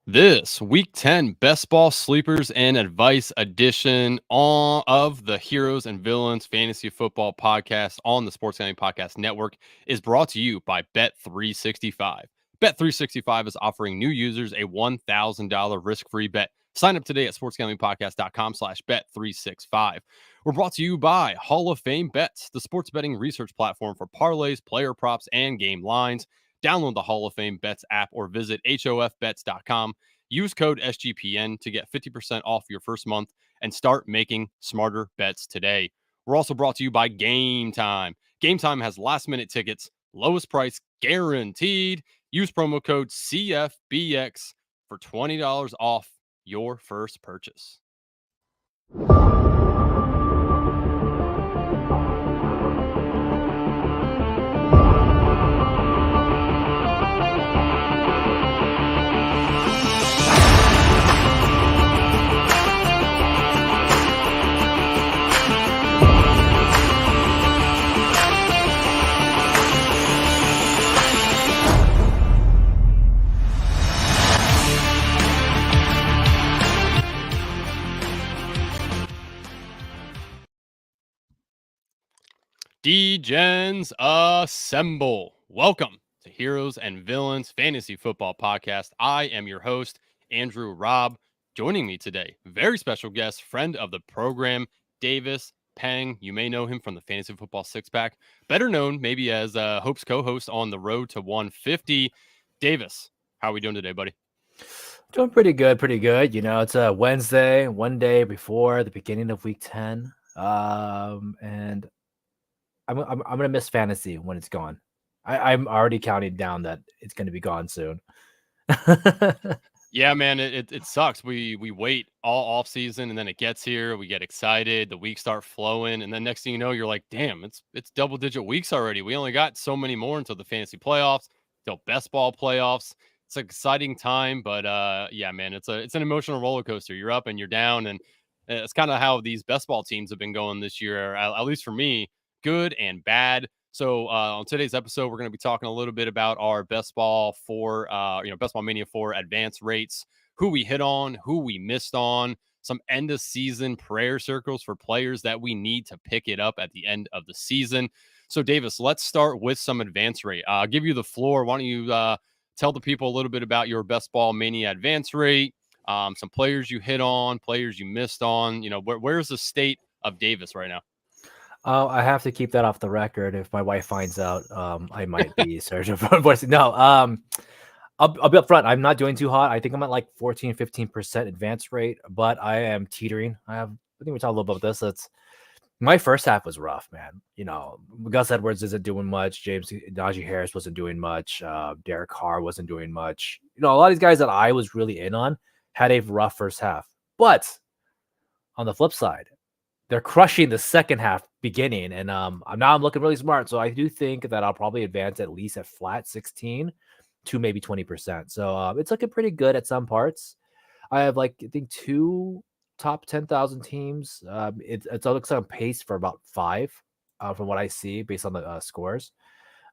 This week 10 best ball sleepers and advice edition of the Heroes and Villains Fantasy Football Podcast on the Sports Gambling Podcast Network is brought to you by Bet365. Bet365 is offering new users a $1,000 risk-free bet. Sign up today at sportsgamblingpodcast.com/bet365. We're brought to you by Hall of Fame Bets, the sports betting research platform for parlays, player props, and game lines. Download the Hall of Fame Bets app or visit hofbets.com. Use code SGPN to get 50% off your first month and start making smarter bets today. We're also brought to you by Game Time. Game Time has last minute tickets, lowest price guaranteed. Use promo code CFBX for $20 off your first purchase. D-Gens assemble. Welcome to Heroes and Villains Fantasy Football Podcast. I am your host, Andrew Raub. Joining me today, very special guest, friend of the program, Davis Peng. You may know him from the Fantasy Football Six Pack, better known maybe as Hope's co-host on the Road to 150. Davis, how are we doing today, buddy? Doing pretty good, pretty good. You know, it's a Wednesday, one day before the beginning of week 10. And I'm gonna miss fantasy when it's gone. I'm already counting down that it's gonna be gone soon. Yeah, man, it sucks. We wait all off season and then it gets here. We get excited. The weeks start flowing, and then next thing you know, you're like, damn, it's double digit weeks already. We only got so many more until the fantasy playoffs, till best ball playoffs. It's an exciting time, but yeah, man, it's an emotional roller coaster. You're up and you're down, and it's kind of how these best ball teams have been going this year, at least for me, good and bad. So on today's episode, we're going to be talking a little bit about our best ball best ball mania 4 advance rates, who we hit on, who we missed on, some end of season prayer circles for players that we need to pick it up at the end of the season. So Davis, let's start with some advance rate. I'll give you the floor. Why don't you tell the people a little bit about your best ball mania advance rate, some players you hit on, players you missed on. You know, where's the state of Davis right now? I have to keep that off the record. If my wife finds out, I might be searching for voice. No, I'll be upfront. I'm not doing too hot. I think I'm at like 15% advance rate, but I am teetering. I think we talked a little bit about this. It's my first half was rough, man. You know, Gus Edwards isn't doing much. Najee Harris wasn't doing much. Derek Carr wasn't doing much. You know, a lot of these guys that I was really in on had a rough first half. But on the flip side, they're crushing the second half beginning, and I'm looking really smart. So I do think that I'll probably advance at least at flat 16 to maybe 20%. So it's looking pretty good at some parts. I have I think 2 top 10,000 teams. It looks like on pace for about 5 from what I see based on the scores.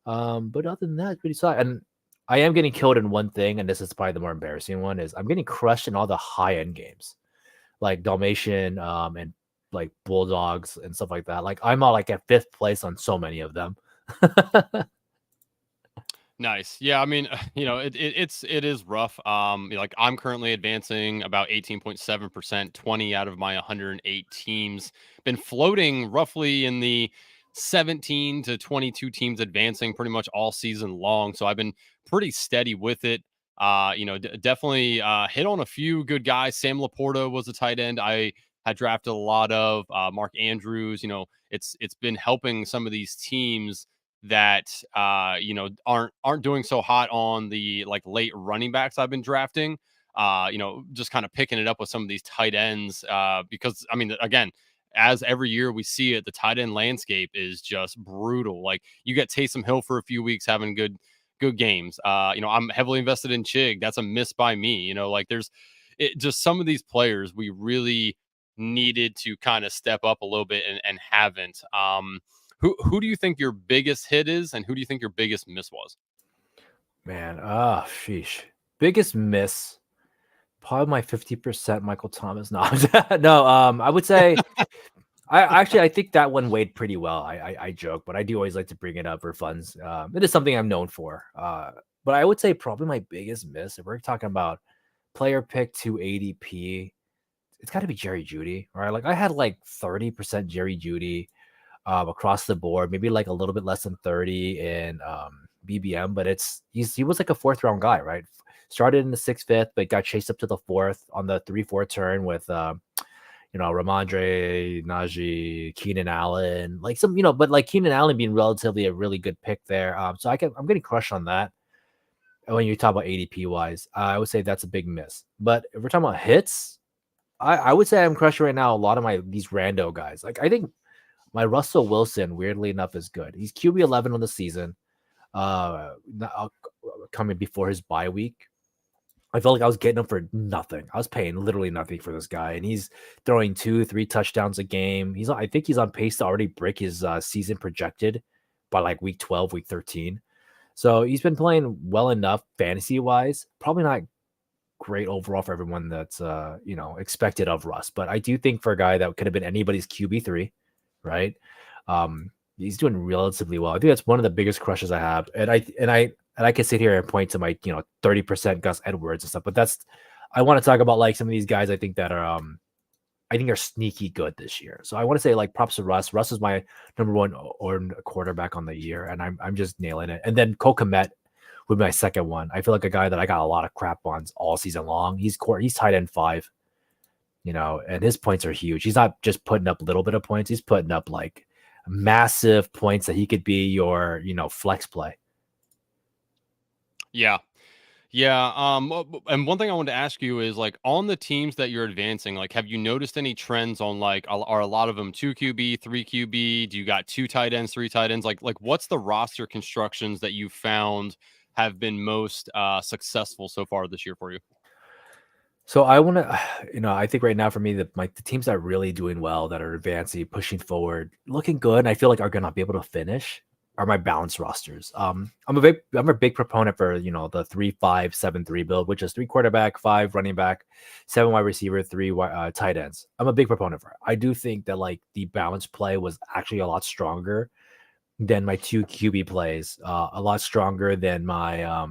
But other than that, it's pretty solid. And I am getting killed in one thing, and this is probably the more embarrassing one, is I'm getting crushed in all the high end games like Dalmatian and like Bulldogs and stuff like that. Like I'm all like at 5th place on so many of them. Nice. Yeah, I mean, it is rough. Like I'm currently advancing about 18.7%, 20 out of my 108 teams. Been floating roughly in the 17 to 22 teams advancing pretty much all season long. So I've been pretty steady with it. Definitely hit on a few good guys. Sam Laporta was a tight end I had drafted a lot of. Mark Andrews. You know, it's been helping some of these teams that aren't doing so hot on the like late running backs I've been drafting. Just kind of picking it up with some of these tight ends because I mean, again, as every year we see it, the tight end landscape is just brutal. Like you get Taysom Hill for a few weeks having good games. I'm heavily invested in Chig. That's a miss by me. You know, like there's just some of these players we really needed to kind of step up a little bit and haven't. Who do you think your biggest hit is, and who do you think your biggest miss was? Man, sheesh. Biggest miss. Probably my 50% Michael Thomas. No, no. I would say I think that one weighed pretty well. I joke, but I do always like to bring it up for funds. It is something I'm known for. But I would say probably my biggest miss, if we're talking about player pick to ADP, it's got to be Jerry Judy, right? Like I had like 30% Jerry Judy across the board, maybe like a little bit less than 30 in BBM, but he was like a fourth round guy, right? Started in the sixth, fifth, but got chased up to the fourth on the 3-4 turn with Ramondre, Najee, Keenan Allen, like some, but like Keenan Allen being relatively a really good pick there. So I'm getting crushed on that. When you talk about ADP wise, I would say that's a big miss. But if we're talking about hits, I would say I'm crushing right now a lot of these rando guys. Like I think my Russell Wilson, weirdly enough, is good. He's QB 11 on the season, coming before his bye week. I felt like I was getting him for nothing. I was paying literally nothing for this guy, and he's throwing 2-3 touchdowns a game. I think he's on pace to already break his season projected by like week 12, week 13. So he's been playing well enough fantasy wise. Probably not great overall for everyone that's expected of Russ, but I do think for a guy that could have been anybody's QB3, right? He's doing relatively well. I think that's one of the biggest crushes I have, and I can sit here and point to my 30% Gus Edwards and stuff, but I want to talk about like some of these guys I think that are I think are sneaky good this year. So I want to say like props to Russ. Russ is my number one or quarterback on the year, and I'm just nailing it. And then Cole Kmet would be my second one. I feel like a guy that I got a lot of crap on all season long. He's tight end 5, and his points are huge. He's not just putting up a little bit of points. He's putting up like massive points that he could be your, flex play. Yeah. Yeah. And one thing I wanted to ask you is like on the teams that you're advancing, like, have you noticed any trends on like, are a lot of them 2 QB, 3 QB? Do you got 2 tight ends, 3 tight ends? Like what's the roster constructions that you found have been most successful so far this year for you? So I want to, I think right now for me, the teams that are really doing well, that are advancing, pushing forward, looking good, and I feel like are going to be able to finish are my balanced rosters. I'm a big proponent for the 3-5-7-3 build, which is 3 quarterback, 5 running back, 7 wide receiver, 3 tight ends. I'm a big proponent for it. I do think that like the balanced play was actually a lot stronger than my 2 QB plays, a lot stronger than my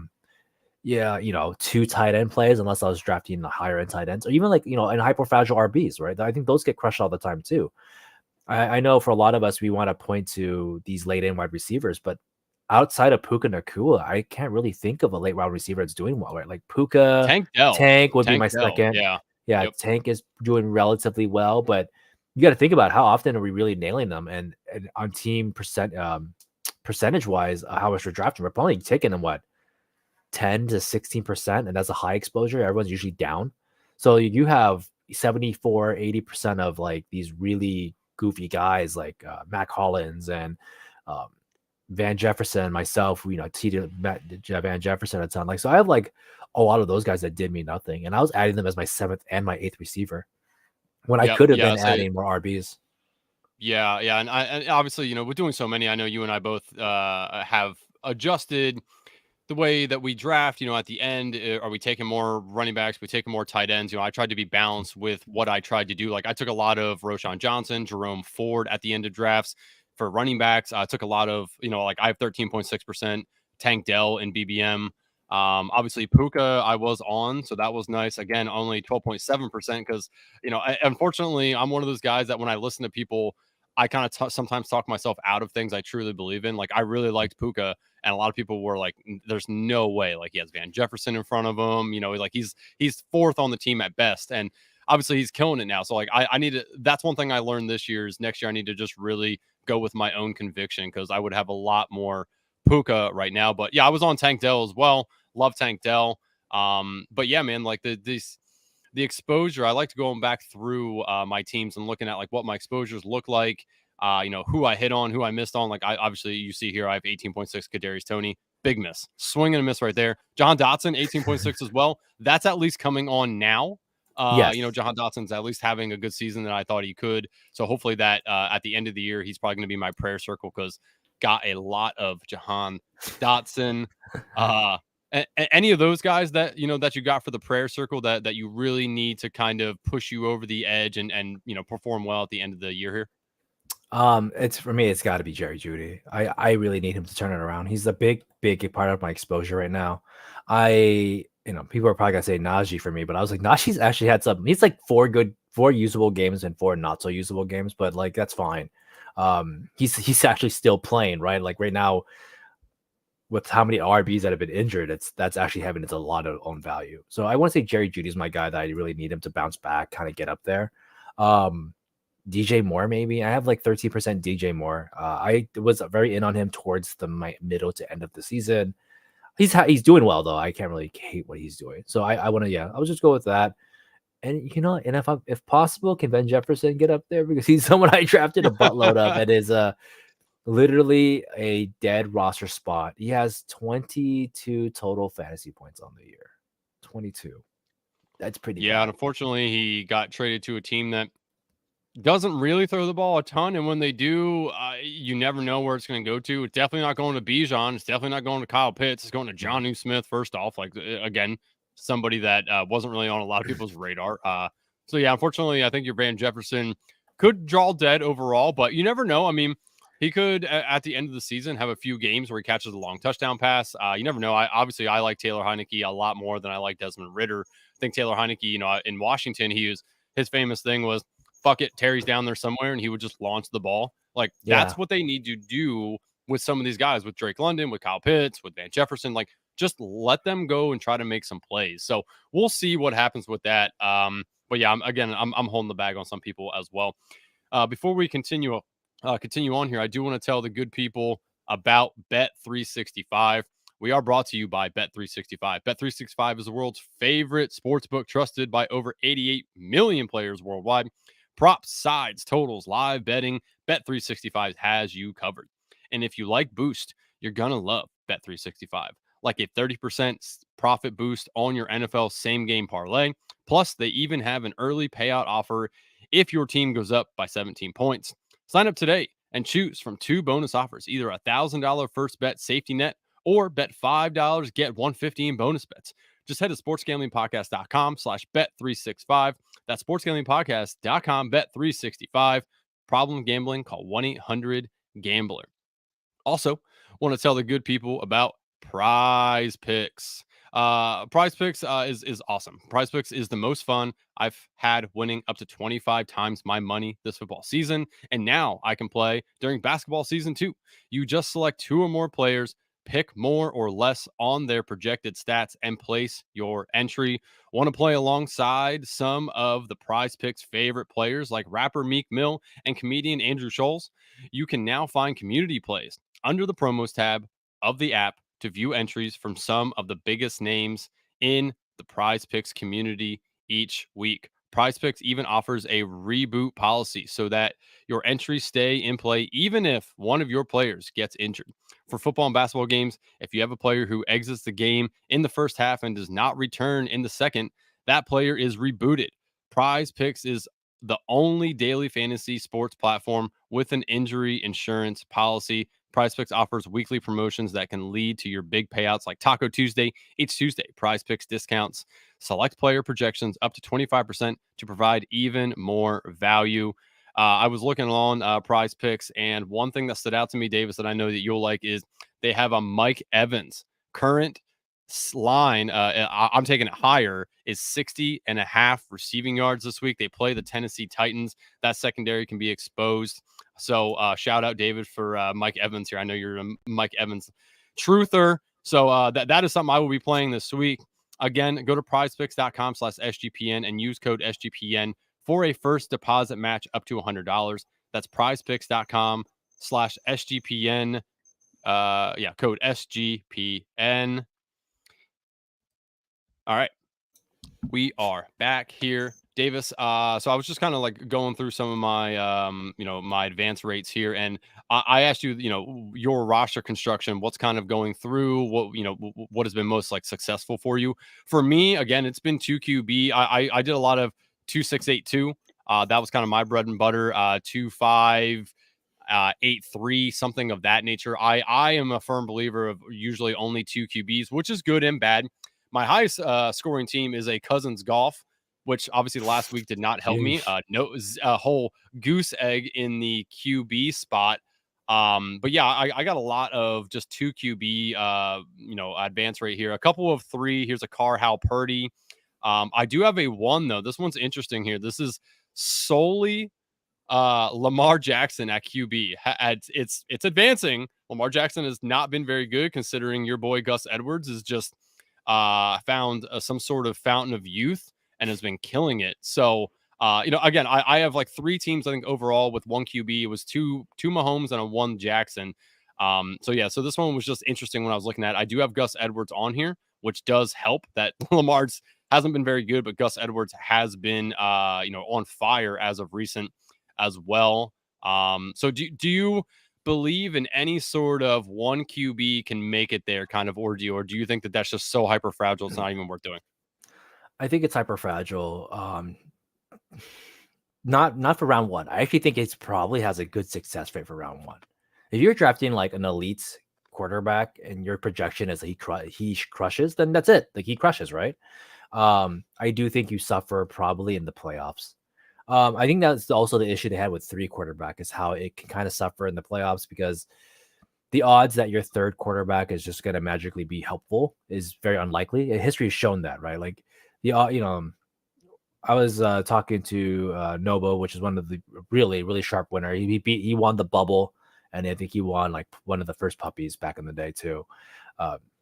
2 tight end plays, unless I was drafting the higher end tight ends, or even like, in hyper fragile RBs, right? I think those get crushed all the time too. I know for a lot of us, we want to point to these late end wide receivers, but outside of Puka Nakua, I can't really think of a late round receiver that's doing well, right? Like Puka, Tank Dell. Tank would be Tank my Dell. second. Yeah. Yeah, Yep. Tank is doing relatively well, but you got to think about how often are we really nailing them, and on team percentage wise, how much we're drafting. We're probably taking them 10 to 16%, and that's a high exposure. Everyone's usually down. So you have 74-80% of like these really goofy guys like Mac Hollins and Van Jefferson, myself, cheated Van Jefferson a ton. Like, so I have like a lot of those guys that did me nothing, and I was adding them as my 7th and my 8th receiver when I Yep. could have Yeah. been adding more RBs. Yeah, yeah, and obviously, with doing so many, I know you and I both have adjusted the way that we draft. At the end, are we taking more running backs? We taking more tight ends? I tried to be balanced with what I tried to do. Like I took a lot of Roshan Johnson, Jerome Ford at the end of drafts for running backs. I took a lot of like I have 13.6% Tank Dell in BBM. Obviously Puka I was on, so that was nice. Again, only 12.7% because unfortunately I'm one of those guys that when I listen to people, I kind of sometimes talk myself out of things I truly believe in. Like I really liked Puka, and a lot of people were like, "There's no way." Like he has Van Jefferson in front of him. Like he's 4th on the team at best, and obviously he's killing it now. So like I need to. That's one thing I learned this year is next year I need to just really go with my own conviction because I would have a lot more Puka right now. But yeah, I was on Tank Dell as well. Love Tank Dell. But yeah, man, like the exposure, I like to going back through my teams and looking at like what my exposures look like, who I hit on, who I missed on. Like I obviously you see here, I have 18.6 Kadarius Toney, big miss, swing and a miss right there. John Dotson, 18.6 as well. That's at least coming on now. Yes. John Dotson's at least having a good season that I thought he could. So hopefully that at the end of the year, he's probably going to be my prayer circle because got a lot of Jahan Dotson. Any of those guys that that you got for the prayer circle that you really need to kind of push you over the edge and perform well at the end of the year here? It's for me, it's got to be Jerry Judy. I really need him to turn it around. He's a big part of my exposure right now. People are probably gonna say Najee for me, but I was like, Najee's actually had some. He's like four usable games and four not so usable games, but like that's fine. He's actually still playing, right? Like right now, with how many RBs that have been injured, that's actually having a lot of own value. So I want to say Jerry Judy's my guy that I really need him to bounce back, kind of get up there. Um, DJ Moore, maybe I have like 13% DJ Moore. I was very in on him towards the middle to end of the season. He's doing well though. I can't really hate what he's doing. So I want to I'll just go with that. And and if possible, can Van Jefferson get up there because he's someone I drafted a buttload of and is literally a dead roster spot. He has 22 total fantasy points on the year. 22. That's pretty Yeah, bad. unfortunately, he got traded to a team that doesn't really throw the ball a ton, and when they do, you never know where it's going to go to. It's definitely not going to Bijan. It's definitely not going to Kyle Pitts. It's going to Mhm. John Smith. First off, like again, somebody that wasn't really on a lot of people's radar. So yeah, unfortunately, I think your Van Jefferson could draw dead overall, but you never know. I mean, he could at the end of the season have a few games where he catches a long touchdown pass. You never know. I like Taylor Heineke a lot more than I like Desmond Ritter. I think Taylor Heineke, in Washington, his famous thing was fuck it, Terry's down there somewhere, and he would just launch the ball. Like Yeah. that's what they need to do with some of these guys, with Drake London, with Kyle Pitts, with Van Jefferson. Like just let them go and try to make some plays. So we'll see what happens with that. But yeah, I'm holding the bag on some people as well. Before we continue on here, I do want to tell the good people about Bet 365. We are brought to you by Bet 365. Bet 365 is the world's favorite sports book, trusted by over 88 million players worldwide. Props, sides, totals, live betting, Bet365 has you covered. And if you like Boost, you're going to love Bet365. Like a 30% profit boost on your NFL same game parlay. Plus, they even have an early payout offer if your team goes up by 17 points. Sign up today and choose from two bonus offers, either a $1,000 first bet safety net or bet $5, get 150 in bonus bets. Just head to sportsgamblingpodcast.com/bet365. That's sportsgamblingpodcast.com, bet365. Problem gambling, call 1-800-GAMBLER. Also, want to tell the good people about Prize Picks. Prize Picks is awesome. Prize Picks is the most fun I've had, winning up to 25 times my money this football season. And now I can play during basketball season too. You just select two or more players, pick more or less on their projected stats, and place your entry. Want to play alongside some of the Prize Picks favorite players like rapper Meek Mill and comedian Andrew Scholes? You can now find community plays under the promos tab of the app to view entries from some of the biggest names in the Prize Picks community each week. Prize Picks even offers a reboot policy so that your entries stay in play even if one of your players gets injured. For football and basketball games, if you have a player who exits the game in the first half and does not return in the second, that player is rebooted. Prize Picks is the only daily fantasy sports platform with an injury insurance policy. Prize Picks offers weekly promotions that can lead to your big payouts like Taco Tuesday. Each Tuesday, Prize Picks discounts select player projections up to 25% to provide even more value. I was looking on Prize Picks, and one thing that stood out to me, Davis, that I know that you'll like is they have a Mike Evans current line. I'm taking it higher, is 60.5 receiving yards this week. They play the Tennessee Titans. That secondary can be exposed. So shout out David for Mike Evans here. I know you're a Mike Evans truther. So that is something I will be playing this week. Again, go to prizepicks.com/SGPN and use code SGPN for a first deposit match up to $100. That's prizepicks.com/SGPN. Code SGPN. All right. We are back here, Davis. So I was just kind of like going through some of my, my advance rates here, and I asked you, your roster construction, what's kind of going through, what has been most like successful for you. For me, again, it's been 2QB. I did a lot of 2-6-8-2. That was kind of my bread and butter. 2-5. 8-3, something of that nature. I am a firm believer of usually only two QBs, which is good and bad. My highest scoring team is a Cousins Golf, which obviously last week did not help me. Sheesh. No, a whole goose egg in the QB spot. But yeah, I got a lot of just two QB, advance rate here. A couple of three. Here's a Carr, Hal Purdy. I do have a one though. This one's interesting here. This is solely Lamar Jackson at QB. It's advancing. Lamar Jackson has not been very good, considering your boy Gus Edwards is just found some sort of fountain of youth and has been killing it. So again, I have like three teams I think overall with one QB. It was two Mahomes and a one Jackson. So this one was just interesting when I was looking at it. I do have Gus Edwards on here, which does help that Lamar's hasn't been very good, but Gus Edwards has been on fire as of recent as well. So do you believe in any sort of one QB can make it there kind of ordeal, or do you think that that's just so hyper fragile it's not even worth doing? I think it's hyper fragile. Not for round one. I actually think it's probably has a good success rate for round one. If you're drafting like an elite quarterback and your projection is that he crushes, then that's it. Like he crushes, right? I do think you suffer probably in the playoffs. I think that's also the issue they had with three quarterback is how it can kind of suffer in the playoffs because the odds that your third quarterback is just going to magically be helpful is very unlikely. History has shown that, right? Like I was talking to Nobo, which is one of the really sharp winner. He won the bubble, and I think he won like one of the first puppies back in the day too.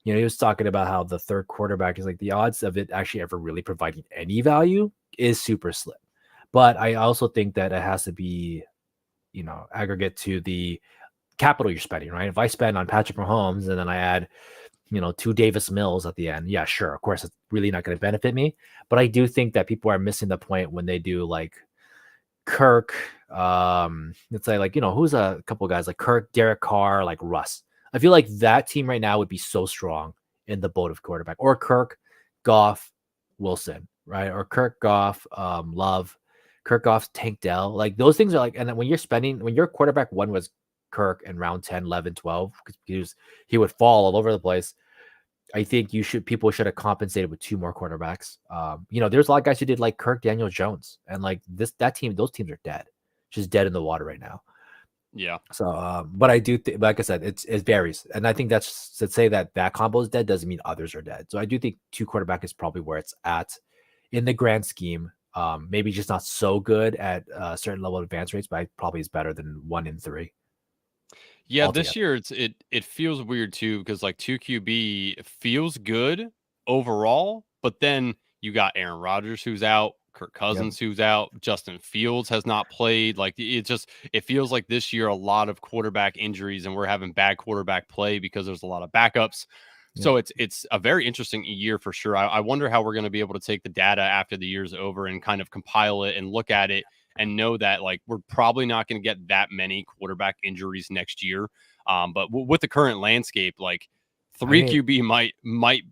He was talking about how the third quarterback is like the odds of it actually ever really providing any value is super slim. But I also think that it has to be, aggregate to the capital you're spending, right? If I spend on Patrick Mahomes and then I add, two Davis Mills at the end, yeah, sure. Of course, it's really not going to benefit me. But I do think that people are missing the point when they do like Kirk. Let's say like, who's a couple of guys like Kirk, Derek Carr, like Russ. I feel like that team right now would be so strong in the boat of quarterback or Kirk, Goff, Wilson, right? Or Kirk, Goff, Love. Kirk Goff's Tank Dell, like those things are like, and then when your quarterback one was Kirk in round 10, 11, 12, because he would fall all over the place. I think people should have compensated with two more quarterbacks. There's a lot of guys who did like Kirk, Daniel Jones, and like those teams are dead, just dead in the water right now. Yeah. So, but I do think, like I said, it varies, and I think that's to say that combo is dead doesn't mean others are dead. So I do think two quarterback is probably where it's at in the grand scheme. Maybe just not so good at a certain level of advance rates, but probably is better than 1 in 3 Yeah, this altogether. year it feels weird too because like 2 QB feels good overall, but then you got Aaron Rodgers who's out, Kirk Yep. Cousins who's out, Justin Fields has not played. Like it feels like this year a lot of quarterback injuries and we're having bad quarterback play because there's a lot of backups. Yep. So it's a very interesting year for sure. I wonder how we're going to be able to take the data after the year's over and kind of compile it and look at it and know that like we're probably not going to get that many quarterback injuries next year. But with the current landscape, like I three mean, QB might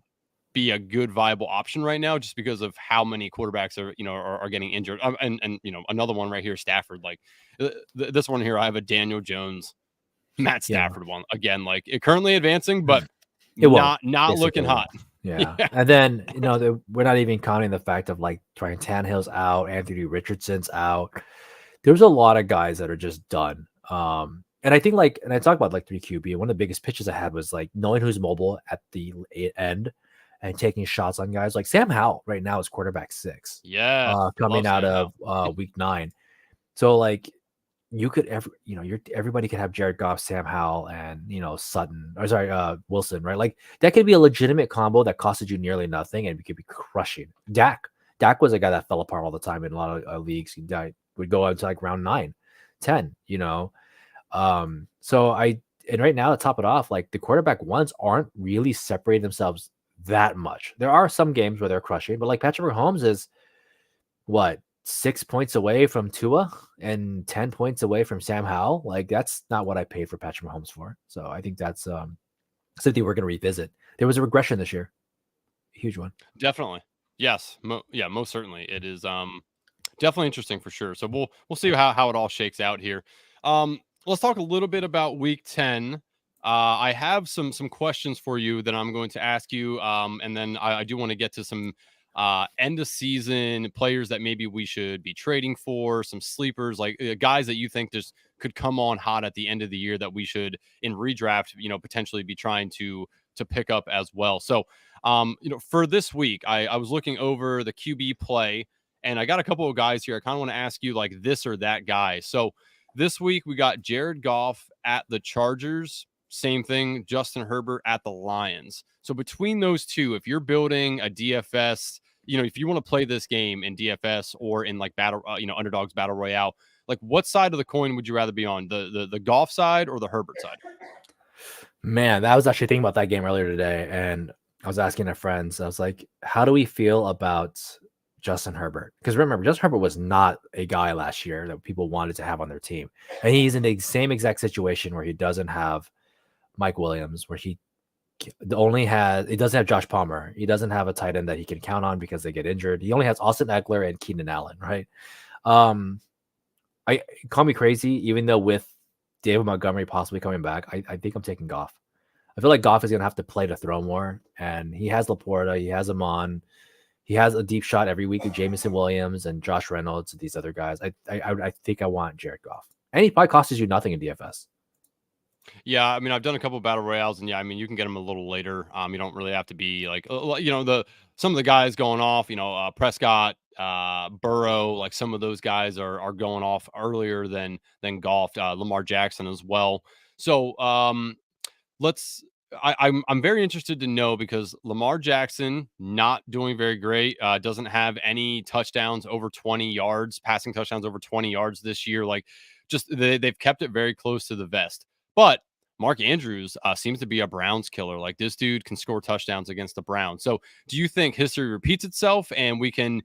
be a good viable option right now, just because of how many quarterbacks are getting injured. And another one right here, Stafford. Like this one here, I have a Daniel Jones, Matt yeah, Stafford one again. Like it currently advancing, but it won't. not looking Basically, hot. won't. Yeah, Yeah. and then we're not even counting the fact of like Ryan Tannehill's out, Anthony Richardson's out. There's a lot of guys that are just done. And I think and I talk about like 3 QB. One of the biggest pitches I had was like knowing who's mobile at the end and taking shots on guys like Sam Howell right now is quarterback 6, Yes. coming Love out Sam of Howell. week 9. So like you could everybody could have Jared Goff, Sam Howell, and Sutton or sorry, Wilson, right? Like that could be a legitimate combo that costed you nearly nothing and we could be crushing. Dak was a guy that fell apart all the time in a lot of leagues. He would go out to like round 9, 10, So and right now to top it off, like the quarterback ones aren't really separating themselves that much. There are some games where they're crushing, but like Patrick Mahomes is what 6 points away from Tua and 10 points away from Sam Howell. Like that's not what I paid for Patrick Mahomes for. So I think that's something we're going to revisit. There was a regression this year, a huge one. Definitely. Yes. Yeah, most certainly. It is definitely interesting for sure. So we'll see how it all shakes out here. let's talk a little bit about Week 10. I have some questions for you that I'm going to ask you, and then I do want to get to some end of season players that maybe we should be trading for, some sleepers, like guys that you think just could come on hot at the end of the year that we should in redraft, potentially be trying to pick up as well. So, for this week, I was looking over the QB play, and I got a couple of guys here. I kind of want to ask you like this or that guy. So this week we got Jared Goff at the Chargers. Same thing, Justin Herbert at the Lions. So between those two, if you're building a DFS, if you want to play this game in DFS or in like battle, underdogs battle royale, like what side of the coin would you rather be on, the Goff side or the Herbert side? Man, I was actually thinking about that game earlier today, and I was asking our friends. I was like, "How do we feel about Justin Herbert?" Because remember, Justin Herbert was not a guy last year that people wanted to have on their team, and he's in the same exact situation where he doesn't have Mike Williams, where he doesn't have Josh Palmer. He doesn't have a tight end that he can count on because they get injured. He only has Austin Eckler and Keenan Allen, right? I call me crazy, even though with David Montgomery possibly coming back, I think I'm taking Goff. I feel like Goff is going to have to play to throw more, and he has Laporta, he has Amon, he has a deep shot every week with Jameson Williams and Josh Reynolds and these other guys. I think I want Jared Goff, and he probably costs you nothing in DFS. Yeah, I mean, I've done a couple of battle royales, and yeah, I mean, you can get them a little later. You don't really have to be like, the some of the guys going off. Prescott, Burrow, like some of those guys are going off earlier than Goff, Lamar Jackson as well. So let's. I'm very interested to know because Lamar Jackson not doing very great. Doesn't have any touchdowns over 20 yards, passing touchdowns over 20 yards this year. Like, just they've kept it very close to the vest. But Mark Andrews seems to be a Browns killer. Like this dude can score touchdowns against the Browns. So do you think history repeats itself and we can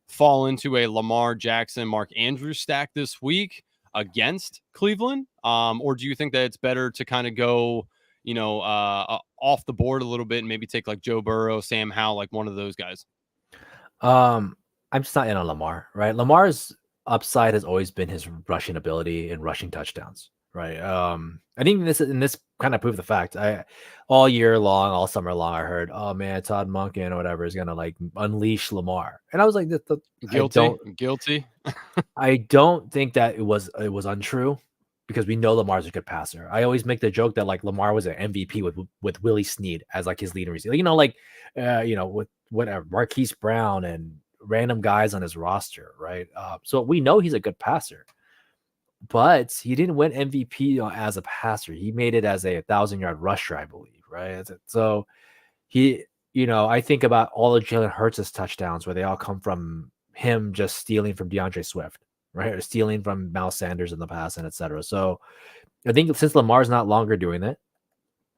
fall into a Lamar Jackson, Mark Andrews stack this week against Cleveland? Or do you think that it's better to kind of go, off the board a little bit and maybe take like Joe Burrow, Sam Howell, like one of those guys? I'm just not in on Lamar, right? Lamar's upside has always been his rushing ability and rushing touchdowns, right? I think this kind of proved the fact. All year long, all summer long, I heard, oh man, Todd Monken or whatever is gonna like unleash Lamar, and I was like, Guilty. I don't think that it was untrue because we know Lamar's a good passer. I always make the joke that like Lamar was an MVP with Willie Snead as like his leading receiver, with whatever Marquise Brown and random guys on his roster, right? So we know he's a good passer, but he didn't win MVP as a passer. He made it as a 1,000-yard rusher, I believe, right? So I think about all of Jalen Hurts' touchdowns where they all come from him just stealing from DeAndre Swift, right? Or stealing from Miles Sanders in the past and etc. So I think since Lamar's not longer doing it,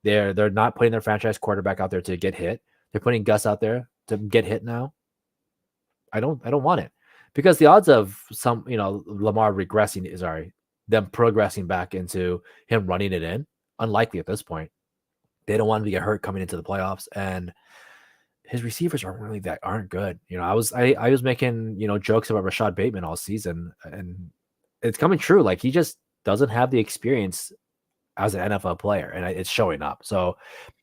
they're not putting their franchise quarterback out there to get hit. They're putting Gus out there to get hit now. I don't want it because the odds of Lamar them progressing back into him running it in, unlikely at this point. They don't want him to get hurt coming into the playoffs, and his receivers aren't good. I was making jokes about Rashad Bateman all season, and it's coming true. Like he just doesn't have the experience as an NFL player, and it's showing up. So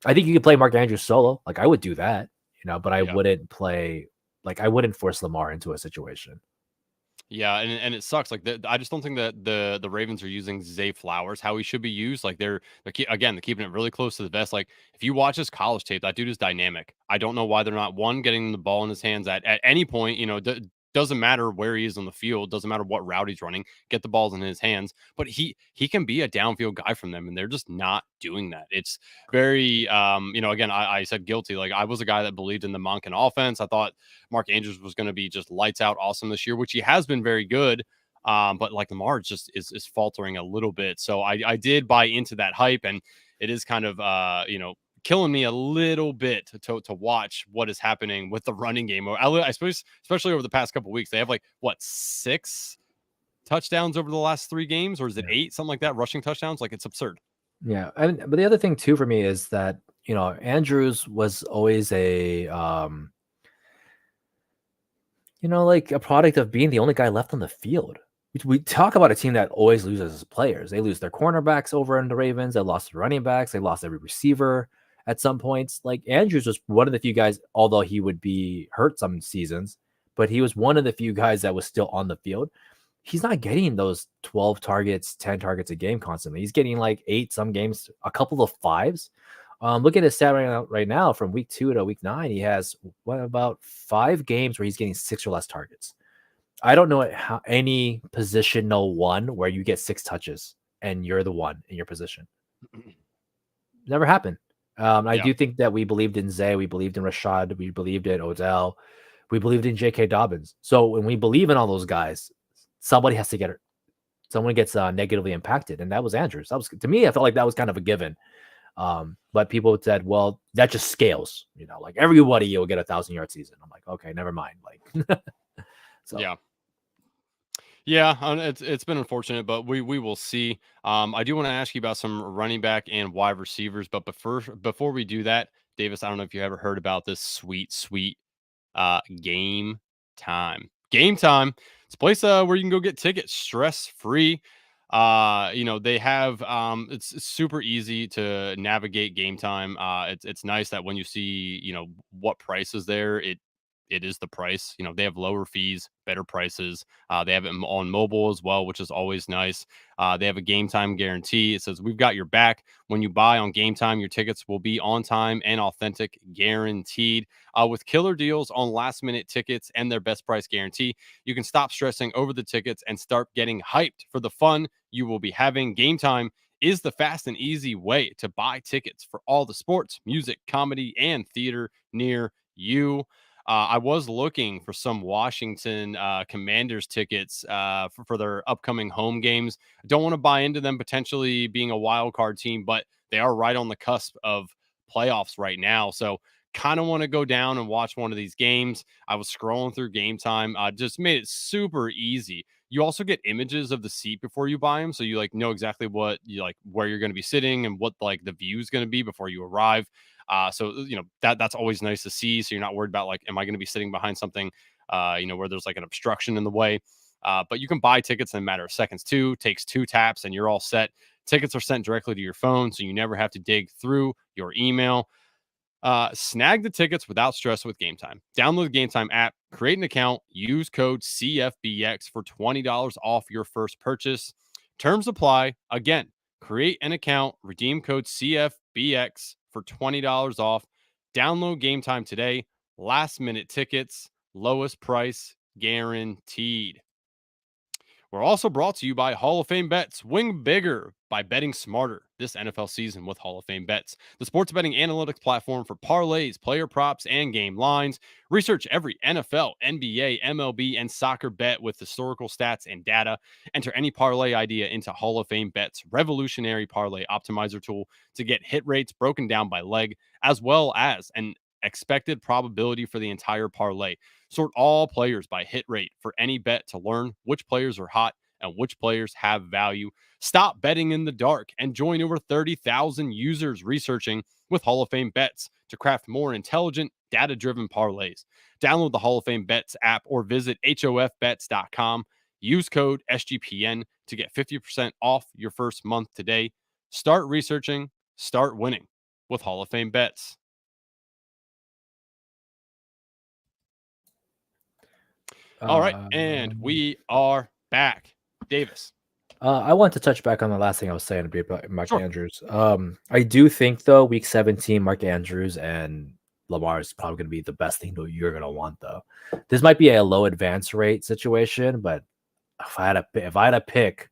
I think you could play Mark Andrews solo. Like I would do that, but I wouldn't play. Like I wouldn't force Lamar into a situation. Yeah, and it sucks. Like I just don't think that the Ravens are using Zay Flowers how he should be used. Like they're keeping it really close to the vest. Like if you watch his college tape, that dude is dynamic. I don't know why they're not getting the ball in his hands at any point. Doesn't matter where he is on the field, doesn't matter what route he's running, get the balls in his hands. But he can be a downfield guy from them, and they're just not doing that. It's very, again, I said guilty. Like I was a guy that believed in the Monken offense. I thought Mark Andrews was going to be just lights out awesome this year, which he has been very good. But like Lamar just is faltering a little bit. So I did buy into that hype, and it is kind of, killing me a little bit to watch what is happening with the running game. I suppose, especially over the past couple of weeks, they have 6 touchdowns over the last 3 games, or is it 8, something like that, rushing touchdowns? Like it's absurd. Yeah, but the other thing too for me is that Andrews was always a like a product of being the only guy left on the field, we talk about a team that always loses its players. They lose their cornerbacks over in the Ravens. They lost the running backs. They lost every receiver at some points. Like Andrews was one of the few guys, although he would be hurt some seasons, but he was one of the few guys that was still on the field. He's not getting those 12 targets, 10 targets a game constantly. He's getting like 8 some games, a couple of 5s. Look at his stat right now from week 2 to week 9. He has about 5 games where he's getting 6 or less targets. I don't know how any positional one where you get 6 touches and you're the one in your position. Never happened. I do think that we believed in Zay, we believed in Rashad, we believed in Odell, we believed in J.K. Dobbins. So when we believe in all those guys, somebody has to get it. Someone gets negatively impacted, and that was Andrews. That was, to me, I felt like that was kind of a given. But people said, well, that just scales. Like everybody will get a 1,000-yard season. I'm like, okay, never mind. Like, so yeah, it's been unfortunate, but we will see. I do want to ask you about some running back and wide receivers, but before we do that, Davis, I don't know if you ever heard about this sweet Game Time. Game Time. It's a place where you can go get tickets stress free. They have it's super easy to navigate Game Time. It's nice that when you see what price is there, it is the price. They have lower fees, better prices. They have it on mobile as well, which is always nice. They have a Game Time guarantee. It says, we've got your back. When you buy on Game Time, your tickets will be on time and authentic, guaranteed. With killer deals on last minute tickets and their best price guarantee, you can stop stressing over the tickets and start getting hyped for the fun you will be having. Game Time is the fast and easy way to buy tickets for all the sports, music, comedy, and theater near you. I was looking for some Washington Commanders tickets for their upcoming home games. I don't want to buy into them potentially being a wild card team, but they are right on the cusp of playoffs right now. So kind of want to go down and watch one of these games. I was scrolling through Game Time, just made it super easy. You also get images of the seat before you buy them, so you like know exactly what you like, where you're going to be sitting and what like the view is going to be before you arrive. So that's always nice to see. So you're not worried about like, am I going to be sitting behind something, where there's like an obstruction in the way. But you can buy tickets in a matter of seconds too. Takes 2 taps and you're all set. Tickets are sent directly to your phone, so you never have to dig through your email. Snag the tickets without stress with Game Time. Download the Game Time app, create an account, use code CFBX for $20 off your first purchase. Terms apply. Again, create an account, redeem code CFBX for $20 off. Download Game Time today. Last minute tickets, lowest price guaranteed. We're also brought to you by Hall of Fame Bets. Win bigger by betting smarter this NFL season with Hall of Fame Bets, the sports betting analytics platform for parlays, player props, and game lines. Research every NFL, NBA, MLB, and soccer bet with historical stats and data. Enter any parlay idea into Hall of Fame Bets' revolutionary parlay optimizer tool to get hit rates broken down by leg, as well as an expected probability for the entire parlay. Sort all players by hit rate for any bet to learn which players are hot and which players have value. Stop betting in the dark and join over 30,000 users researching with Hall of Fame Bets to craft more intelligent, data-driven parlays. Download the Hall of Fame Bets app or visit hofbets.com. Use code SGPN to get 50% off your first month today. Start researching, start winning with Hall of Fame Bets. All right, and we are back. Davis. I want to touch back on the last thing I was saying about Mark Sure. Andrews. I do think though, week 17, Mark Andrews and Lamar is probably going to be the best thing that you're going to want though. This might be a low advance rate situation, but if I had to pick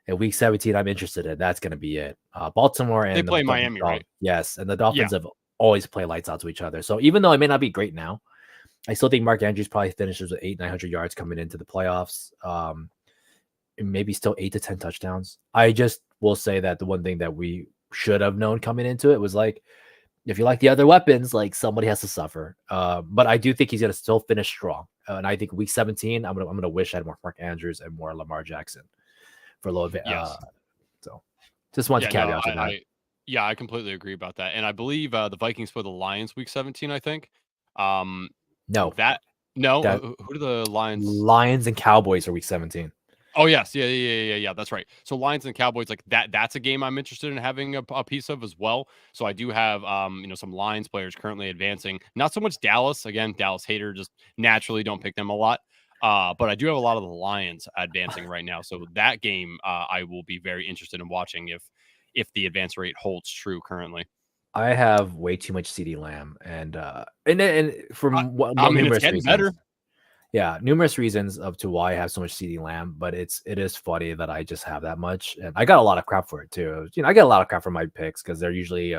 in week 17, I'm interested in. That's going to be it. Baltimore and They play Miami, right? Yes, and the Dolphins have always played lights out to each other. So even though it may not be great now, I still think Mark Andrews probably finishes with 800-900 yards coming into the playoffs. Maybe still 8 to 10 touchdowns. I just will say that the one thing that we should have known coming into it was like, if you like the other weapons, like somebody has to suffer. But I do think he's going to still finish strong. And I think week 17, I'm gonna wish I had more Mark Andrews and more Lamar Jackson for low advance. Yes. So just want to caveat no, that. I completely agree about that. And I believe the Vikings play the Lions week 17, I think. No, who do the Lions? Lions and Cowboys are week 17. Oh yes, yeah. That's right. So Lions and Cowboys, like that's a game I'm interested in having a piece of as well. So I do have some Lions players currently advancing. Not so much Dallas. Again, Dallas hater, just naturally don't pick them a lot. But I do have a lot of the Lions advancing right now. So that game I will be very interested in watching if the advance rate holds true currently. I have way too much CD Lamb, and I, from I mean, it's numerous getting better. reasons. Yeah, numerous reasons of to why I have so much CD Lamb, but it is funny that I just have that much, and I got a lot of crap for it too. I get a lot of crap for my picks because they're usually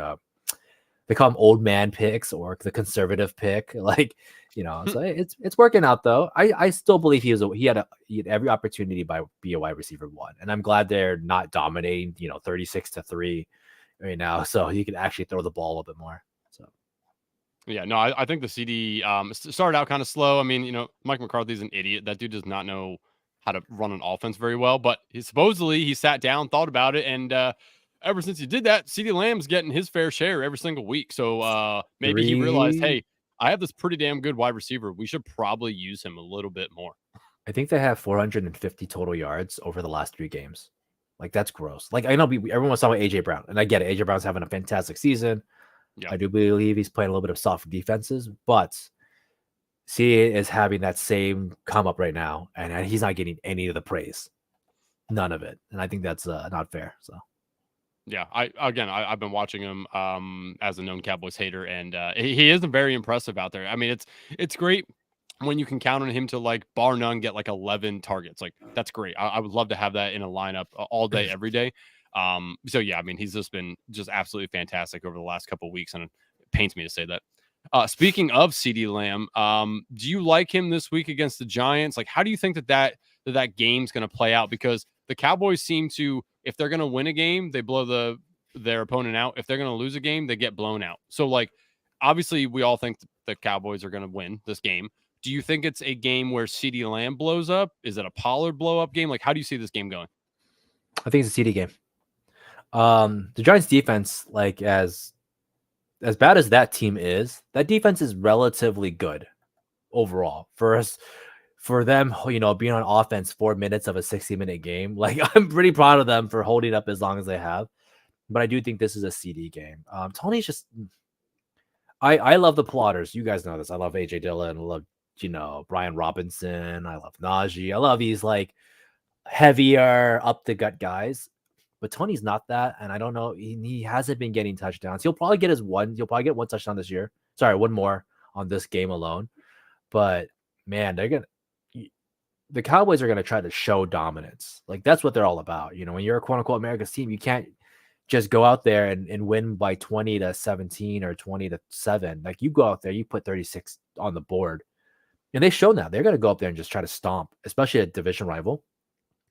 they call them old man picks or the conservative pick, So it's working out though. I still believe he had every opportunity by be a wide receiver one, and I'm glad they're not dominating 36-3 right now, so he can actually throw the ball a little bit more. So Yeah, no, I think the CD started out kind of slow. I mean, Mike McCarthy's an idiot. That dude does not know how to run an offense very well. But he sat down, thought about it, and ever since he did that, CD Lamb's getting his fair share every single week. So maybe he realized, three, hey, I have this pretty damn good wide receiver. We should probably use him a little bit more. I think they have 450 total yards over the last 3 games. Like that's gross. Like I know everyone was talking about AJ Brown, and I get it. AJ Brown's having a fantastic season. Yeah. I do believe he's playing a little bit of soft defenses, but CA is having that same come up right now, and he's not getting any of the praise, none of it, and I think that's not fair. So Yeah, I've been watching him as a known Cowboys hater, and he isn't very impressive out there. I mean, it's great when you can count on him to like bar none get like 11 targets. Like that's great. I would love to have that in a lineup all day, every day. So yeah, I mean, he's just been just absolutely fantastic over the last couple of weeks, and it pains me to say that. Speaking of CD Lamb, do you like him this week against the Giants? Like, how do you think that game's going to play out? Because the Cowboys seem to, if they're going to win a game, they blow their opponent out. If they're going to lose a game, they get blown out. So, like, obviously, we all think the Cowboys are going to win this game. Do you think it's a game where CD Lamb blows up? Is it a Pollard blow up game? Like, how do you see this game going? I think it's a CD game. The Giants defense, like as bad as that team is, that defense is relatively good overall for us. For them, being on offense 4 minutes of a 60-minute game, like I'm pretty proud of them for holding up as long as they have. But I do think this is a CD game. Tony's just, I love the plotters. You guys know this. I love AJ Dillon. I love Brian Robinson. I love Najee. I love these like heavier up the gut guys. But Tony's not that, and I don't know. He hasn't been getting touchdowns. He'll probably get He'll probably get one touchdown this year. Sorry, one more on this game alone. But man, the Cowboys are gonna try to show dominance. Like that's what they're all about. When you're a quote unquote America's team, you can't just go out there and win by 20-17 or 20-7. Like you go out there, you put 36 on the board, and they show now they're gonna go up there and just try to stomp, especially a division rival.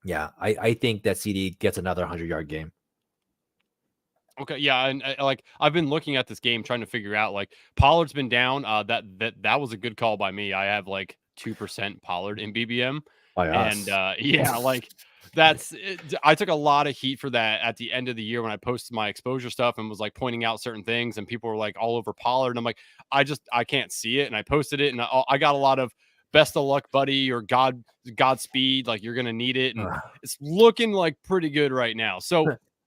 Yeah, I think that CD gets another 100-yard game. Okay, yeah, and like I've been looking at this game trying to figure out like Pollard's been down. That was a good call by me. I have like 2% Pollard in BBM, By and us. yeah, like that's it. I took a lot of heat for that at the end of the year when I posted my exposure stuff and was like pointing out certain things, and people were like all over Pollard, and I'm like, I can't see it, and I posted it, and I got a lot of best of luck, buddy, or Godspeed, like you're gonna need it, and it's looking like pretty good right now. So,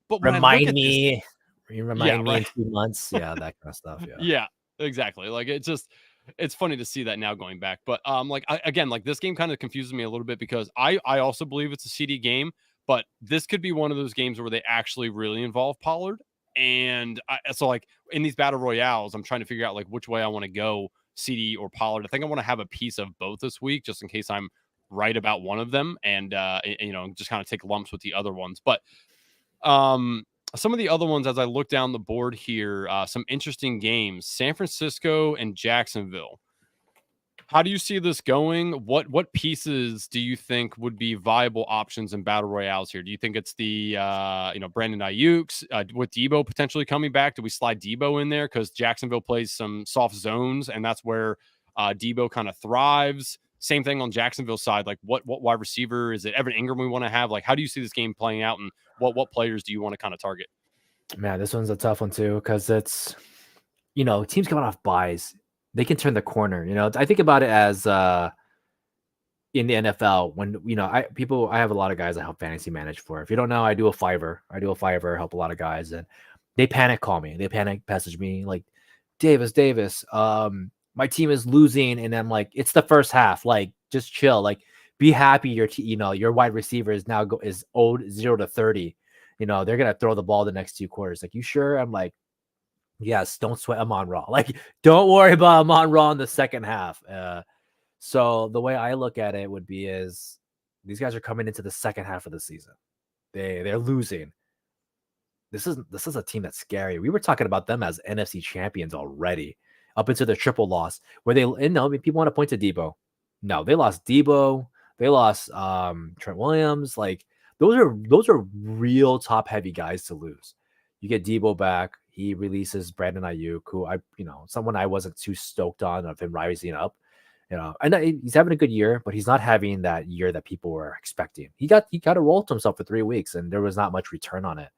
but when I look Remind at this. me. You Yeah, remind me in right. 2 months. Yeah, that kind of stuff. Yeah. Yeah, exactly. Like it's funny to see that now going back. But like again, like this game kind of confuses me a little bit because I also believe it's a CD game, but this could be one of those games where they actually really involve Pollard. And so like in these battle royales, I'm trying to figure out like which way I want to go, CD or Pollard. I think I want to have a piece of both this week just in case I'm right about one of them and just kind of take lumps with the other ones. But um, some of the other ones, as I look down the board here, some interesting games: San Francisco and Jacksonville. How do you see this going? What pieces do you think would be viable options in battle royales here? Do you think it's the Brandon Ayuk's with Debo potentially coming back? Do we slide Debo in there because Jacksonville plays some soft zones and that's where Debo kind of thrives? Same thing on Jacksonville's side. Like what wide receiver is it? Evan Ingram we want to have? Like how do you see this game playing out, and what players do you want to kind of target? Man, this one's a tough one too because it's teams coming off buys. They can turn the corner. I think about it as in the NFL, when I have a lot of guys I help fantasy manage for. If you don't know, I do a Fiverr. Help a lot of guys, and they panic call me. They panic message me like, Davis, my team is losing, and I'm like, it's the first half. Like, just chill. Like, be happy. Your wide receiver is now is owed 0 to 30. They're gonna throw the ball the next 2 quarters. Like, you sure? I'm like, yes. Don't sweat Amon-Ra. Like, don't worry about Amon-Ra in the second half. So the way I look at it would be is these guys are coming into the second half of the season. They're losing. This is a team that's scary. We were talking about them as NFC champions already, up into the triple loss where people want to point to Debo. No, they lost Debo. They lost Trent Williams. Like, those are real top heavy guys to lose. You get Debo back. He releases Brandon Ayuk, who someone I wasn't too stoked on of him rising up. I know he's having a good year, but he's not having that year that people were expecting. He got a roll to himself for 3 weeks, and there was not much return on it.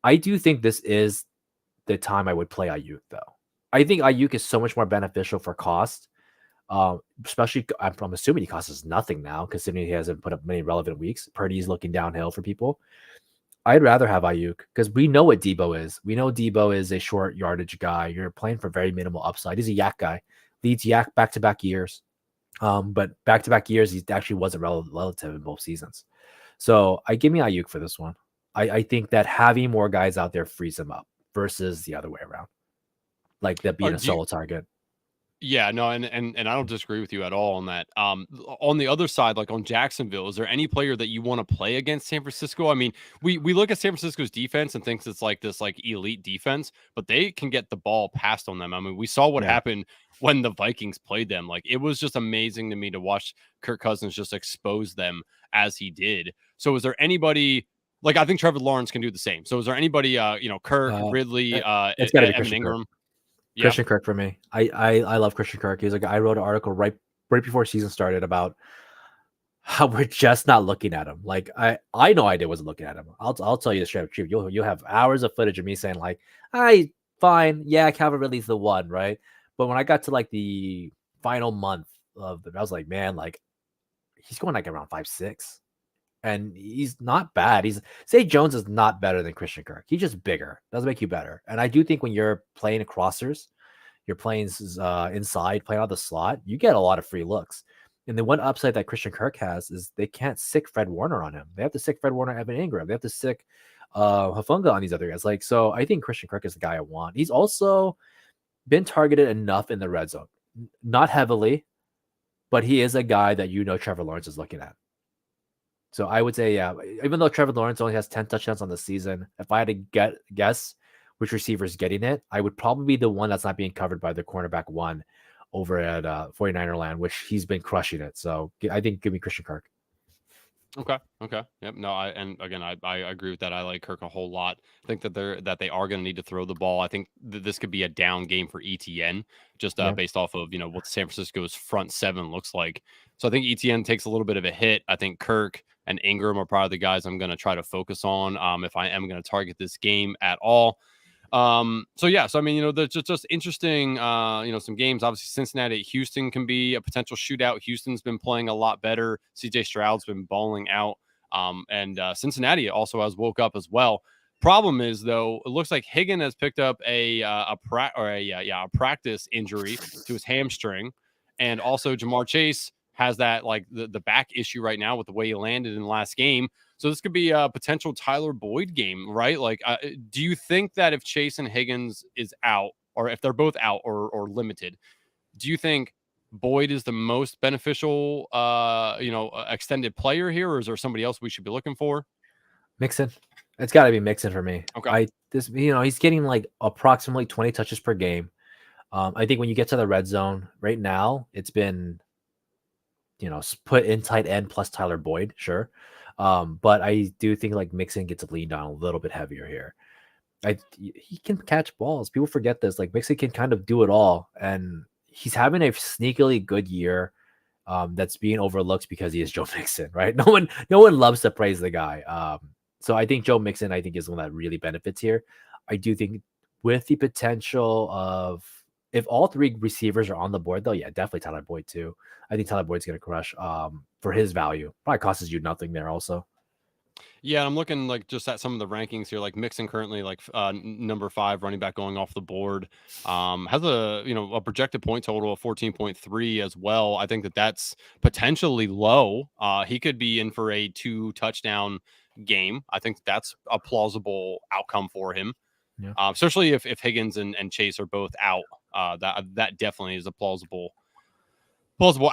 I do think this is the time I would play Ayuk, though. I think Ayuk is so much more beneficial for cost, especially I'm assuming he costs us nothing now, considering he hasn't put up many relevant weeks. Purdy's looking downhill for people. I'd rather have Ayuk because we know what Debo is. We know Debo is a short yardage guy. You're playing for very minimal upside. He's a yak guy. Leads yak back-to-back years. But back-to-back years, he actually wasn't relative in both seasons. So I give me Ayuk for this one. I think that having more guys out there frees him up versus the other way around, like that being a solo target. Yeah, no, and I don't disagree with you at all on that. On the other side, like on Jacksonville, is there any player that you want to play against San Francisco? I mean, we look at San Francisco's defense and thinks it's like this like elite defense, but they can get the ball passed on them. I mean, we saw what happened when the Vikings played them. Like, it was just amazing to me to watch Kirk Cousins just expose them as he did. So is there anybody like, I think Trevor Lawrence can do the same. So is there anybody Kirk, Ridley, it's gotta be Evan Christian Ingram? Kirk. Christian Kirk for me. I love Christian Kirk. He's like, I wrote an article right before season started about how we're just not looking at him. Like, I know I wasn't looking at him. I'll tell you the straight up truth. You'll have hours of footage of me saying like, fine, yeah, Calvin Ridley's the one, right? But when I got to like the final month of it, I was like, man, like, he's going like around 5'6", and he's not bad. Zay Jones is not better than Christian Kirk. He's just bigger. Doesn't make you better. And I do think when you're playing crossers, you're playing inside, playing out the slot, you get a lot of free looks. And the one upside that Christian Kirk has is they can't sick Fred Warner on him. They have to sick Fred Warner, Evan Ingram. They have to sick Hafunga on these other guys. Like, so I think Christian Kirk is the guy I want. He's also been targeted enough in the red zone. Not heavily, but he is a guy that Trevor Lawrence is looking at. So I would say, yeah, even though Trevor Lawrence only has 10 touchdowns on the season, if I had to guess which receiver is getting it, I would probably be the one that's not being covered by the cornerback one over at 49er land, which he's been crushing it. So I think give me Christian Kirk. Okay. Yep. No, I agree with that. I like Kirk a whole lot. I think that they are going to need to throw the ball. I think this could be a down game for ETN, just based off of what San Francisco's front seven looks like. So I think ETN takes a little bit of a hit. I think Kirk and Ingram are probably the guys I'm going to try to focus on if I am going to target this game at all. So I mean, there's just interesting, some games. Obviously, Cincinnati at Houston can be a potential shootout. Houston's been playing a lot better. CJ Stroud's been balling out. And Cincinnati also has woke up as well. Problem is, though, it looks like Higgins has picked up a practice injury to his hamstring, and also Jamar Chase has that like the back issue right now with the way he landed in the last game. So this could be a potential Tyler Boyd game, right? Like, do you think that if Chase and Higgins is out, or if they're both out or limited, do you think Boyd is the most beneficial, extended player here, or is there somebody else we should be looking for? Mixon. It's got to be Mixon for me. Okay. He's getting like approximately 20 touches per game. I think when you get to the red zone right now, it's been, put in tight end plus Tyler Boyd, sure. But I do think like Mixon gets leaned on a little bit heavier here. He can catch balls. People forget this. Like, Mixon can kind of do it all, and he's having a sneakily good year. That's being overlooked because he is Joe Mixon, right? No one loves to praise the guy. So I think Joe Mixon, is one that really benefits here. I do think with the potential of If all three receivers are on the board, though, yeah, definitely Tyler Boyd too. I think Tyler Boyd's gonna crush. For his value, probably costs you nothing there also. Yeah, I'm looking like just at some of the rankings here. Like Mixon currently like number 5 running back going off the board. Has a a projected point total of 14.3 as well. I think that that's potentially low. He could be in for a 2 touchdown game. I think that's a plausible outcome for him. Yeah. Especially if Higgins and Chase are both out. That definitely is a plausible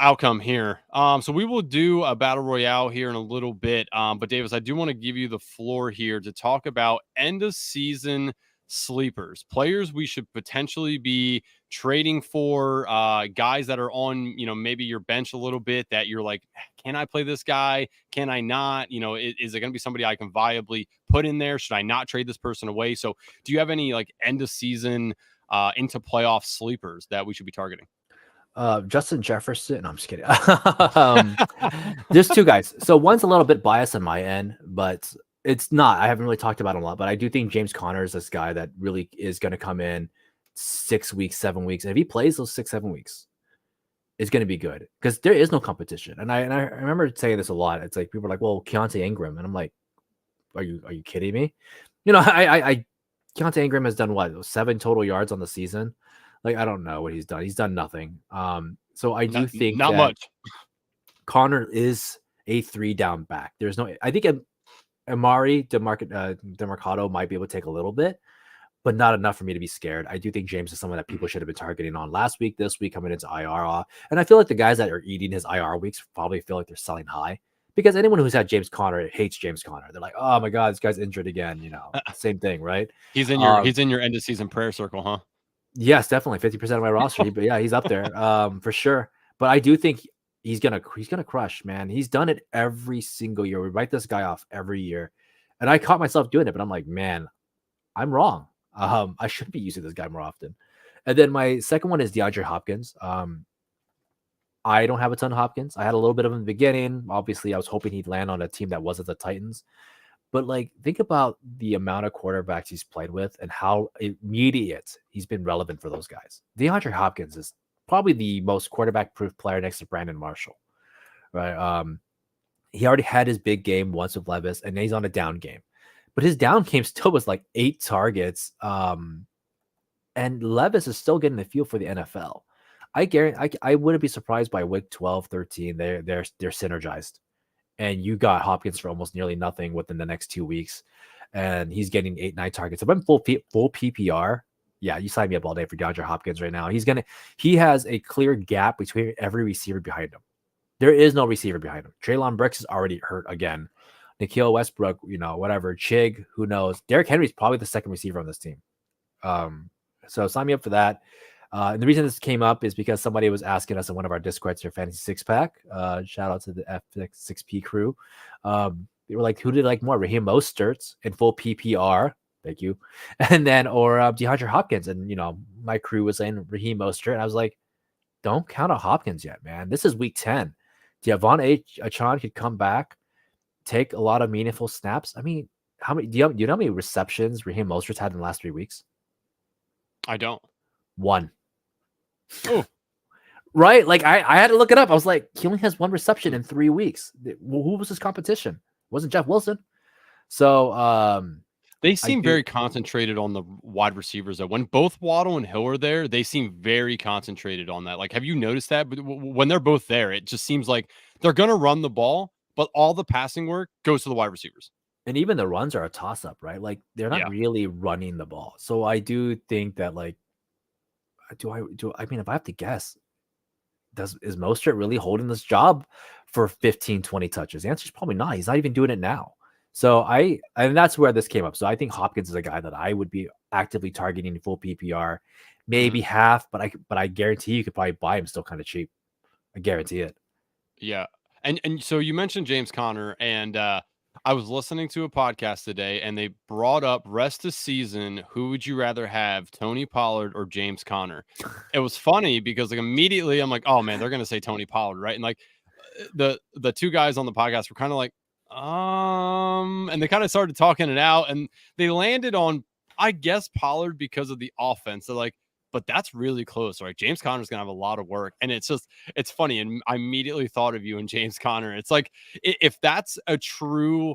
outcome here. So we will do a battle royale here in a little bit. But Davis, I do want to give you the floor here to talk about end of season sleepers, players we should potentially be trading for, guys that are on, maybe your bench a little bit that you're like, can I play this guy? Can I not? Is it going to be somebody I can viably put in there? Should I not trade this person away? So do you have any like end of season into playoff sleepers that we should be targeting? Justin Jefferson. No, I'm just kidding. um, there's two guys. So one's a little bit biased on my end, but it's not. I haven't really talked about him a lot, but I do think James Conner is this guy that really is going to come in 6 weeks, 7 weeks. And if he plays those 6, 7 weeks, it's going to be good because there is no competition. And I remember saying this a lot. It's like people are like, well, Keontae Ingram. And I'm like, are you kidding me? I Keontae Ingram has done what, 7 total yards on the season. Like, I don't know what he's done. He's done nothing. So I do think Not that much. Connor is a 3 down back. There's no, I think Amari DeMarcado might be able to take a little bit, but not enough for me to be scared. I do think James is someone that people should have been targeting on last week, this week, coming into IR. And I feel like the guys that are eating his IR weeks probably feel like they're selling high because anyone who's had James Conner hates James Conner. They're like, oh my God, this guy's injured again. Same thing, right? He's in your end of season prayer circle, huh? Yes, definitely 50% of my roster. But yeah, he's up there for sure. But I do think he's gonna crush, man. He's done it every single year. We write this guy off every year, and I caught myself doing it. But I'm like, man, I'm wrong. I should be using this guy more often. And then my second one is DeAndre Hopkins. I don't have a ton of Hopkins. I had a little bit of him in the beginning. Obviously, I was hoping he'd land on a team that wasn't the Titans. But like, think about the amount of quarterbacks he's played with and how immediate he's been relevant for those guys. DeAndre Hopkins is probably the most quarterback-proof player next to Brandon Marshall, right? He already had his big game once with Levis, and he's on a down game. But his down game still was like 8 targets. And Levis is still getting the feel for the NFL. I guarantee I wouldn't be surprised by week 12, 13. They're synergized. And you got Hopkins for almost nearly nothing within the next 2 weeks. And he's getting 8, 9 targets. If I'm full PPR, yeah, you sign me up all day for DeAndre Hopkins right now. He has a clear gap between every receiver behind him. There is no receiver behind him. Treylon Brooks is already hurt again. Nikhil Westbrook, whatever. Chig, who knows? Derrick Henry's probably the second receiver on this team. So sign me up for that. And the reason this came up is because somebody was asking us in one of our Discords for Fantasy Six Pack. Shout out to the F6P crew. They were like, who did like more? Raheem Mostert in full PPR. Thank you. And then, or DeAndre Hopkins. And, my crew was saying Raheem Mostert. And I was like, don't count on Hopkins yet, man. This is week 10. Devon Achane could come back, take a lot of meaningful snaps. I mean, do you know how many receptions Raheem Mostert's had in the last 3 weeks? I don't. 1. Oh, right. Like I had to look it up. I was like, he only has 1 reception in 3 weeks. Who was his competition? It wasn't Jeff Wilson. So they seem very concentrated on the wide receivers. Though when both Waddle and Hill are there, they seem very concentrated on that. Like, have you noticed that? But when they're both there, it just seems like they're going to run the ball, but all the passing work goes to the wide receivers. And even the runs are a toss up, right? Like they're not really running the ball. So I do think that like, I mean, if I have to guess, is Mostert really holding this job for 15, 20 touches? The answer is probably not. He's not even doing it now. So and that's where this came up. So I think Hopkins is a guy that I would be actively targeting full PPR, maybe half, but I guarantee you could probably buy him still kind of cheap. I guarantee it. Yeah. And so you mentioned James Conner, and I was listening to a podcast today, and they brought up rest of season. Who would you rather have, Tony Pollard or James Conner? It was funny because like immediately I'm like, oh man, they're gonna say Tony Pollard, right? And like the 2 guys on the podcast were kind of like, and they kind of started talking it out, and they landed on, I guess, Pollard because of the offense. They're like, but that's really close, right? James Conner's gonna have a lot of work, and it's funny, and I immediately thought of you and James Conner. It's like if that's a true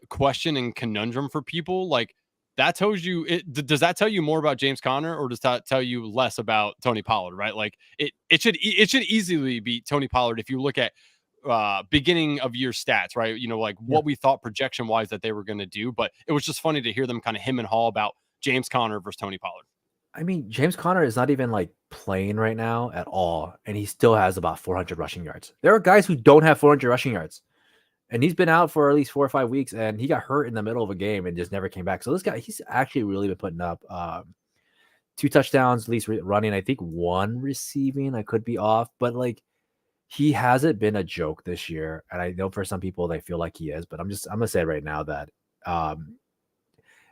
question and conundrum for people, like that tells you does that tell you more about James Conner, or does that tell you less about Tony Pollard, right? Like it should easily be Tony Pollard if you look at beginning of year stats, right? Like Yeah. what we thought projection wise that they were going to do, but it was just funny to hear them kind of him and haw about James Conner versus Tony Pollard. I mean, James Conner is not even like playing right now at all, and he still has about 400 rushing yards. There are guys who don't have 400 rushing yards, and he's been out for at least 4 or 5 weeks, and he got hurt in the middle of a game and just never came back. So this guy, he's actually really been putting up 2 touchdowns, at least running. I think 1 receiving. I could be off, but like he hasn't been a joke this year. And I know for some people they feel like he is, but I'm gonna say right now that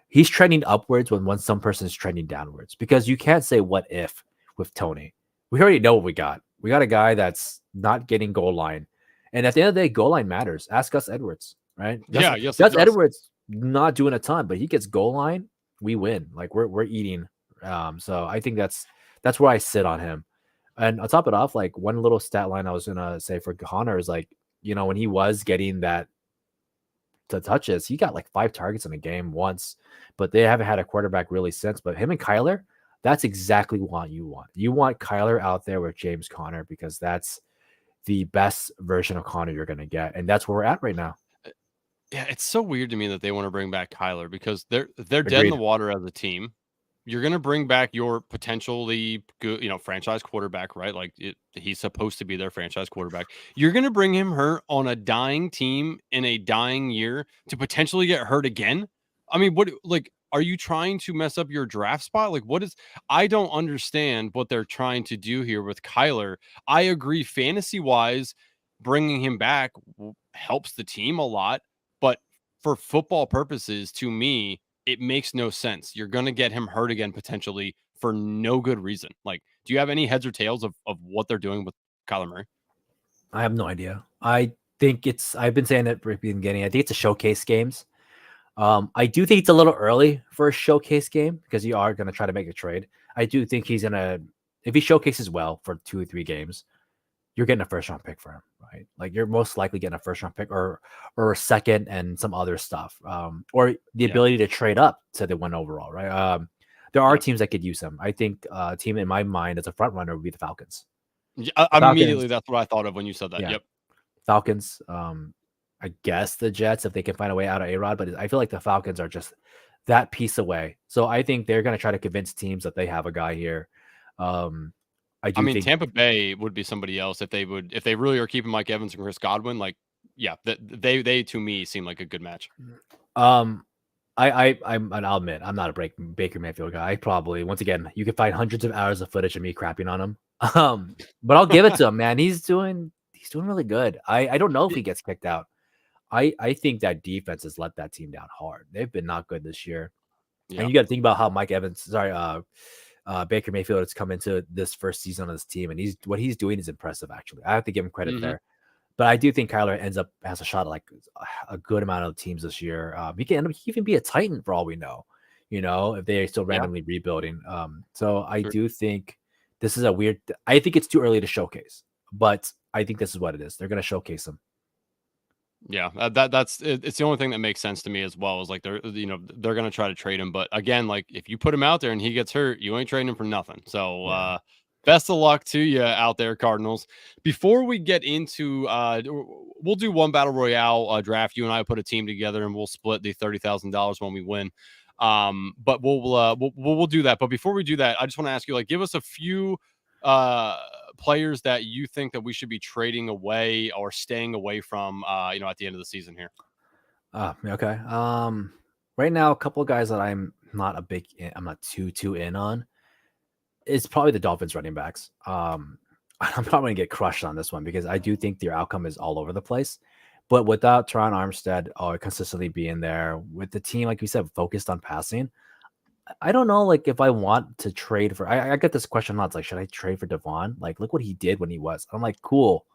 he's trending upwards when some person is trending downwards, because you can't say what if with Tony. We already know what we got. We got a guy that's not getting goal line. And at the end of the day, goal line matters. Ask Gus Edwards, right? Yes, it Gus does. Edwards not doing a ton, but he gets goal line, we win. Like we're eating. So I think that's where I sit on him. And on top of it off, like one little stat line I was gonna say for Connor is like, when he was getting that to touches, he got like 5 targets in a game once, but they haven't had a quarterback really since. But him and Kyler, that's exactly what you want. You want Kyler out there with James Conner, because that's the best version of Connor you're gonna get, and that's where we're at right now. Yeah, it's so weird to me that they want to bring back Kyler because they're dead in Agreed. the water as a team. You're going to bring back your potentially good, franchise quarterback, right? Like he's supposed to be their franchise quarterback. You're going to bring him hurt on a dying team in a dying year to potentially get hurt again. I mean, are you trying to mess up your draft spot? Like I don't understand what they're trying to do here with Kyler. I agree fantasy wise, bringing him back helps the team a lot, but for football purposes, to me, it makes no sense. You're going to get him hurt again potentially for no good reason. Like, do you have any heads or tails of what they're doing with Kyler Murray? I have no idea. I've been saying that from the beginning. I think it's a showcase games. I do think it's a little early for a showcase game because you are going to try to make a trade. I do think he's going to, if he showcases well for 2 or 3 games, you're getting a first round pick for him, right? Like you're most likely getting a first round pick or a second and some other stuff, or the ability to trade up to the 1 overall, right? There are teams that could use him. I think a team in my mind as a front runner would be the Falcons. Yeah, immediately that's what I thought of when you said that. Yeah. Yep. Falcons. I guess the Jets if they can find a way out of A-Rod, but I feel like the Falcons are just that piece away. So I think they're going to try to convince teams that they have a guy here. I mean, Tampa Bay would be somebody else if they really are keeping Mike Evans and Chris Godwin. Like, yeah, they to me seem like a good match. And I'll admit I'm not a Baker Mayfield guy. I probably, once again, you can find hundreds of hours of footage of me crapping on him. But I'll give it to him, man. He's doing really good. I don't know if he gets kicked out. I think that defense has let that team down hard. They've been not good this year. Yeah. And you got to think about how Baker Mayfield has come into this first season on this team, and what he's doing is impressive. Actually, I have to give him credit there. But I do think Kyler has a shot at like a good amount of teams this year. He can even be a Titan for all we know. If they are still randomly rebuilding. So I do think this is I think it's too early to showcase, but I think this is what it is. They're going to showcase him. Yeah, it's the only thing that makes sense to me as well. Is like they're going to try to trade him, but again, like if you put him out there and he gets hurt, you ain't trading him for nothing. So best of luck to you out there, Cardinals. Before we get into, we'll do one battle royale draft. You and I put a team together, and we'll split the $30,000 when we win. But we'll do that. But before we do that, I just want to ask you, like, give us a few players that you think that we should be trading away or staying away from, at the end of the season here. Okay. Right now, a couple of guys that I'm not too in on. It's probably the Dolphins running backs. I'm probably going to get crushed on this one because I do think their outcome is all over the place. But without Teron Armstead consistently being there, with the team, like you said, focused on passing, I don't know, like, if I want to trade for... I get this question a lot. It's like, should I trade for Devon? Like, look what he did when he was... I'm like, cool.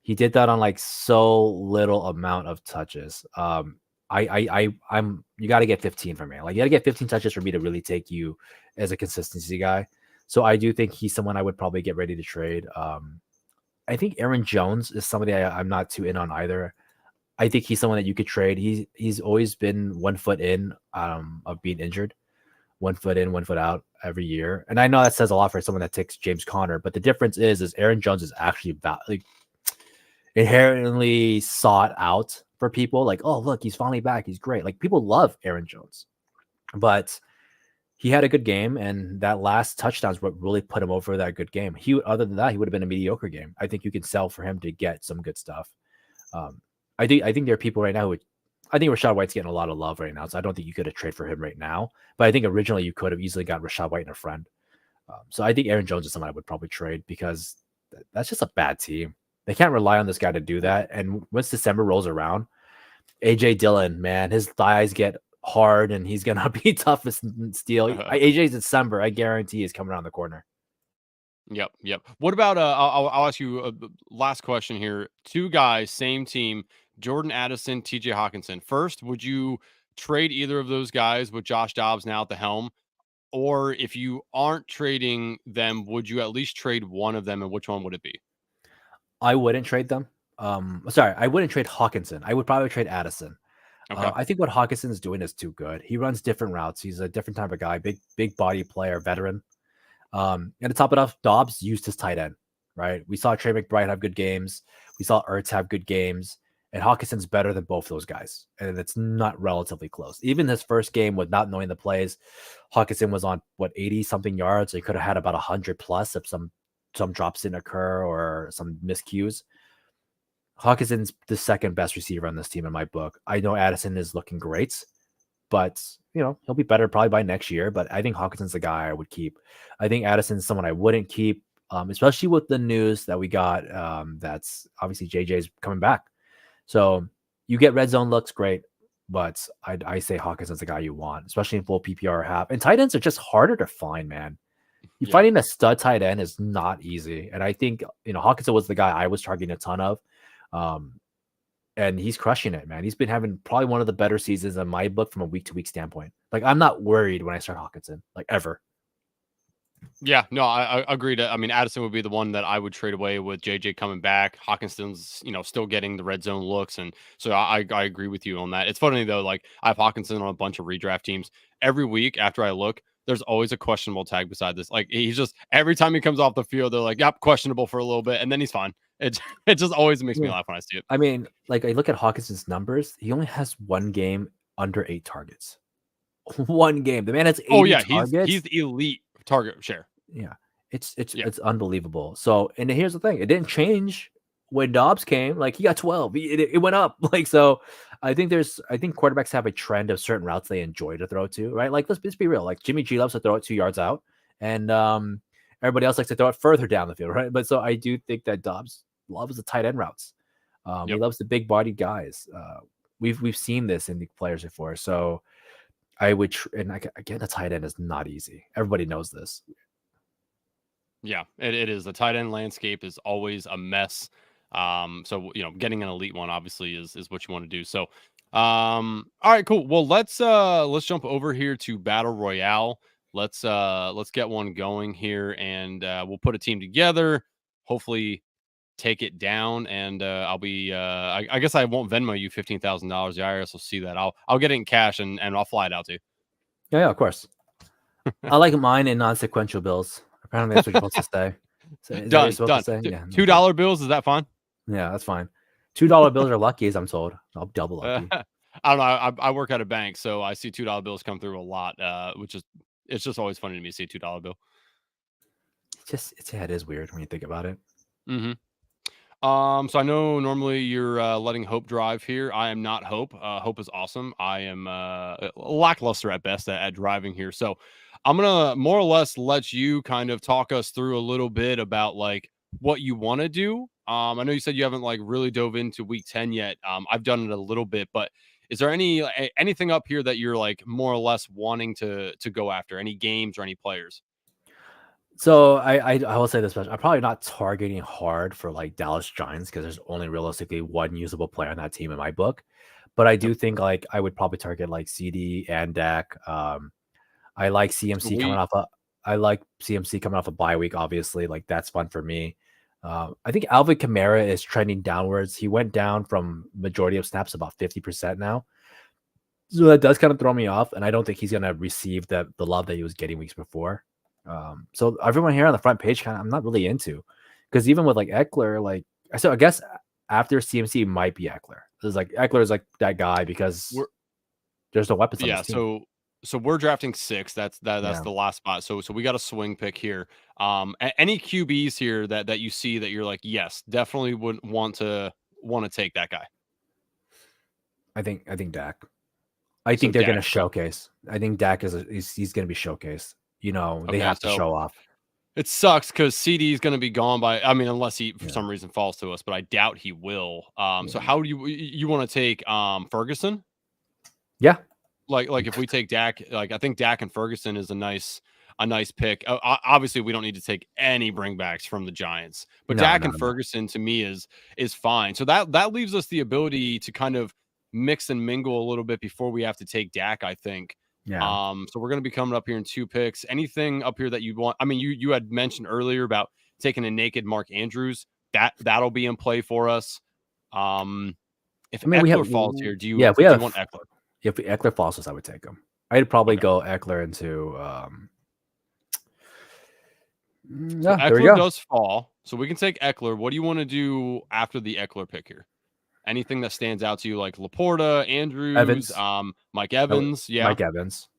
He did that on, like, so little amount of touches. I'm you got to get 15 for me. Like you got to get 15 touches for me to really take you as a consistency guy. So I do think he's someone I would probably get ready to trade. I think Aaron Jones is somebody I'm not too in on either. I think he's someone that you could trade. He's always been 1 foot in of being injured, 1 foot in, 1 foot out every year. And I know that says a lot for someone that takes James Conner, but the difference is Aaron Jones is actually about like inherently sought out for people. Like, oh look, he's finally back. He's great. Like people love Aaron Jones, but he had a good game, and that last touchdown is what really put him over that good game. Other than that, he would have been a mediocre game. I think you can sell for him to get some good stuff. Um, I think there are people right now who I think Rachaad White's getting a lot of love right now, so I don't think you could have traded for him right now. But I think originally you could have easily got Rachaad White and a friend. So I think Aaron Jones is someone I would probably trade because that's just a bad team. They can't rely on this guy to do that. And once December rolls around, AJ Dillon, man, his thighs get hard and he's gonna be tough as steel. AJ's December, I guarantee, is coming around the corner. Yep. What about I'll ask you a last question here. Two guys, same team, Jordan Addison, TJ Hawkinson. First, would you trade either of those guys with Josh Dobbs now at the helm? Or if you aren't trading them, would you at least trade one of them, and which one would it be? I wouldn't trade them. Sorry, I wouldn't trade Hawkinson. I would probably trade Addison. Okay. I think what Hawkinson is doing is too good. He runs different routes. He's a different type of guy, big body player, veteran. And to top it off, Dobbs used his tight end, right? We saw Trey McBride have good games. We saw Ertz have good games. And Hawkinson's better than both those guys. And it's not relatively close. Even his first game with not knowing the plays, Hawkinson was on, 80-something yards. So he could have had about 100 plus if some drops didn't occur or some miscues. Hawkinson's the second best receiver on this team in my book. I know Addison is looking great, but he'll be better probably by next year. But I think Hawkinson's the guy I would keep. I think Addison's someone I wouldn't keep, especially with the news that we got. That's obviously JJ's coming back. So you get red zone looks great, but I say Hawkinson's the guy you want, especially in full PPR half. And tight ends are just harder to find, man. Finding a stud tight end is not easy. And I think, Hawkinson was the guy I was targeting a ton of. And he's crushing it, man. He's been having probably one of the better seasons in my book from a week-to-week standpoint. Like, I'm not worried when I start Hawkinson, like ever. Yeah, no, I agreed. I mean, Addison would be the one that I would trade away with JJ coming back. Hawkinson's, still getting the red zone looks. And so I agree with you on that. It's funny though, like I have Hawkinson on a bunch of redraft teams. Every week after I look, there's always a questionable tag beside this. Like he's just, every time he comes off the field, they're like, yep, questionable for a little bit. And then he's fine. It just always makes me laugh when I see it. I mean, like I look at Hawkinson's numbers. He only has one game under 8 targets. One game. The man has 80 targets. He's the elite target share. Yeah. It's unbelievable. So, and here's the thing. It didn't change when Dobbs came. Like he got 12. It went up. Like, so I think quarterbacks have a trend of certain routes they enjoy to throw to, right? Like, let's be real. Like Jimmy G loves to throw it 2 yards out. And everybody else likes to throw it further down the field, right? But so I do think that Dobbs loves the tight end routes. He loves the big bodied guys. We've seen this in the players before. So I would, and again, the tight end is not easy. Everybody knows this. Yeah, it is. The tight end landscape is always a mess. So getting an elite one obviously is what you want to do. So, all right, cool. Well, let's jump over here to Battle Royale. Let's get one going here, and we'll put a team together. Hopefully, take it down, and I'll be. I guess I won't Venmo you $15,000. The IRS will see that. I'll get it in cash, and I'll fly it out to you. Yeah, of course. I like mine in non-sequential bills. Apparently, that's what you're supposed to say. Done. To say? Yeah, $2 bills, is that fine? Yeah, that's fine. $2 bills are lucky, as I'm told. I'll double lucky. I don't know. I work at a bank, so I see $2 bills come through a lot, which is it's just always funny to me to see a $2 bill. It is weird when you think about it. Mm-hmm. So I know normally you're letting Hope drive here. I am not Hope. Hope is awesome. I am lackluster at best at driving here. So I'm gonna more or less let you kind of talk us through a little bit about like what you want to do. I know you said you haven't like really dove into week 10 yet. I've done it a little bit, but is there anything up here that you're like more or less wanting to go after? Any games or any players? So I will say this much. I'm probably not targeting hard for like Dallas Giants because there's only realistically one usable player on that team in my book. But I Yep. do think like I would probably target like CD and Dak. I like So CMC coming we off a I like CMC coming off a bye week, obviously. Like that's fun for me. I think Alvin Kamara is trending downwards. He went down from majority of snaps about 50% now. So that does kind of throw me off, and I don't think he's gonna receive the love that he was getting weeks before. So everyone here on the front page kind of I'm not really into because even with like Eckler, like so I guess after CMC might be Eckler. It's like Eckler is like that guy because we're there's no weapons on yeah, this team. so we're drafting 6. That's Yeah, the last spot. So we got a swing pick here. Any QBs here that you see that you're like, yes, definitely would want to take that guy. I think Dak. I So think they're gonna Dak. Okay. showcase. I think Dak he's gonna be showcased. You know, they Okay. have to So show off. it sucks because CD is going to be gone by. I mean, unless he for Yeah, some reason falls to us, but I doubt he will. So yeah, how do you want to take Ferguson? yeah. Like if we take Dak, like I think Dak and Ferguson is a nice pick. Obviously, we don't need to take any bringbacks from the Giants, but No, Dak no, and no. Ferguson to me is fine. So that leaves us the ability to kind of mix and mingle a little bit before we have to take Dak, I think. Yeah, So we're going to be coming up here in 2 picks. Anything up here that you want? I mean, you had mentioned earlier about taking a naked Mark Andrews. That'll be in play for us. Um, if I mean we have Eckler falls here, do yeah you if we do you want have Eckler? if Eckler falls us, I would take him. I'd probably Okay. go Eckler into So yeah. There we Eckler go. does fall. So we can take Eckler. What do you want to do after the Eckler pick here? Anything that stands out to you, like Laporta, Andrews, Evans, Mike Evans? Yeah. Mike Evans.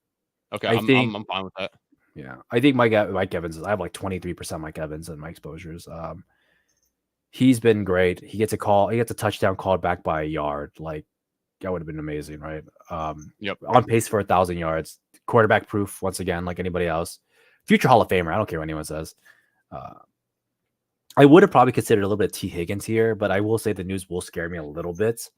Okay, I think I'm fine with that. yeah. I think Mike Evans is. I have like 23% Mike Evans in my exposures. He's been great. He gets a call. He gets a touchdown called back by a yard. Like that would have been amazing, right? Yep. On pace for 1,000 yards. Quarterback proof once again, like anybody else. Future Hall of Famer. I don't care what anyone says. Uh, I would have probably considered a little bit of T. Higgins here, but I will say the news will scare me a little bit.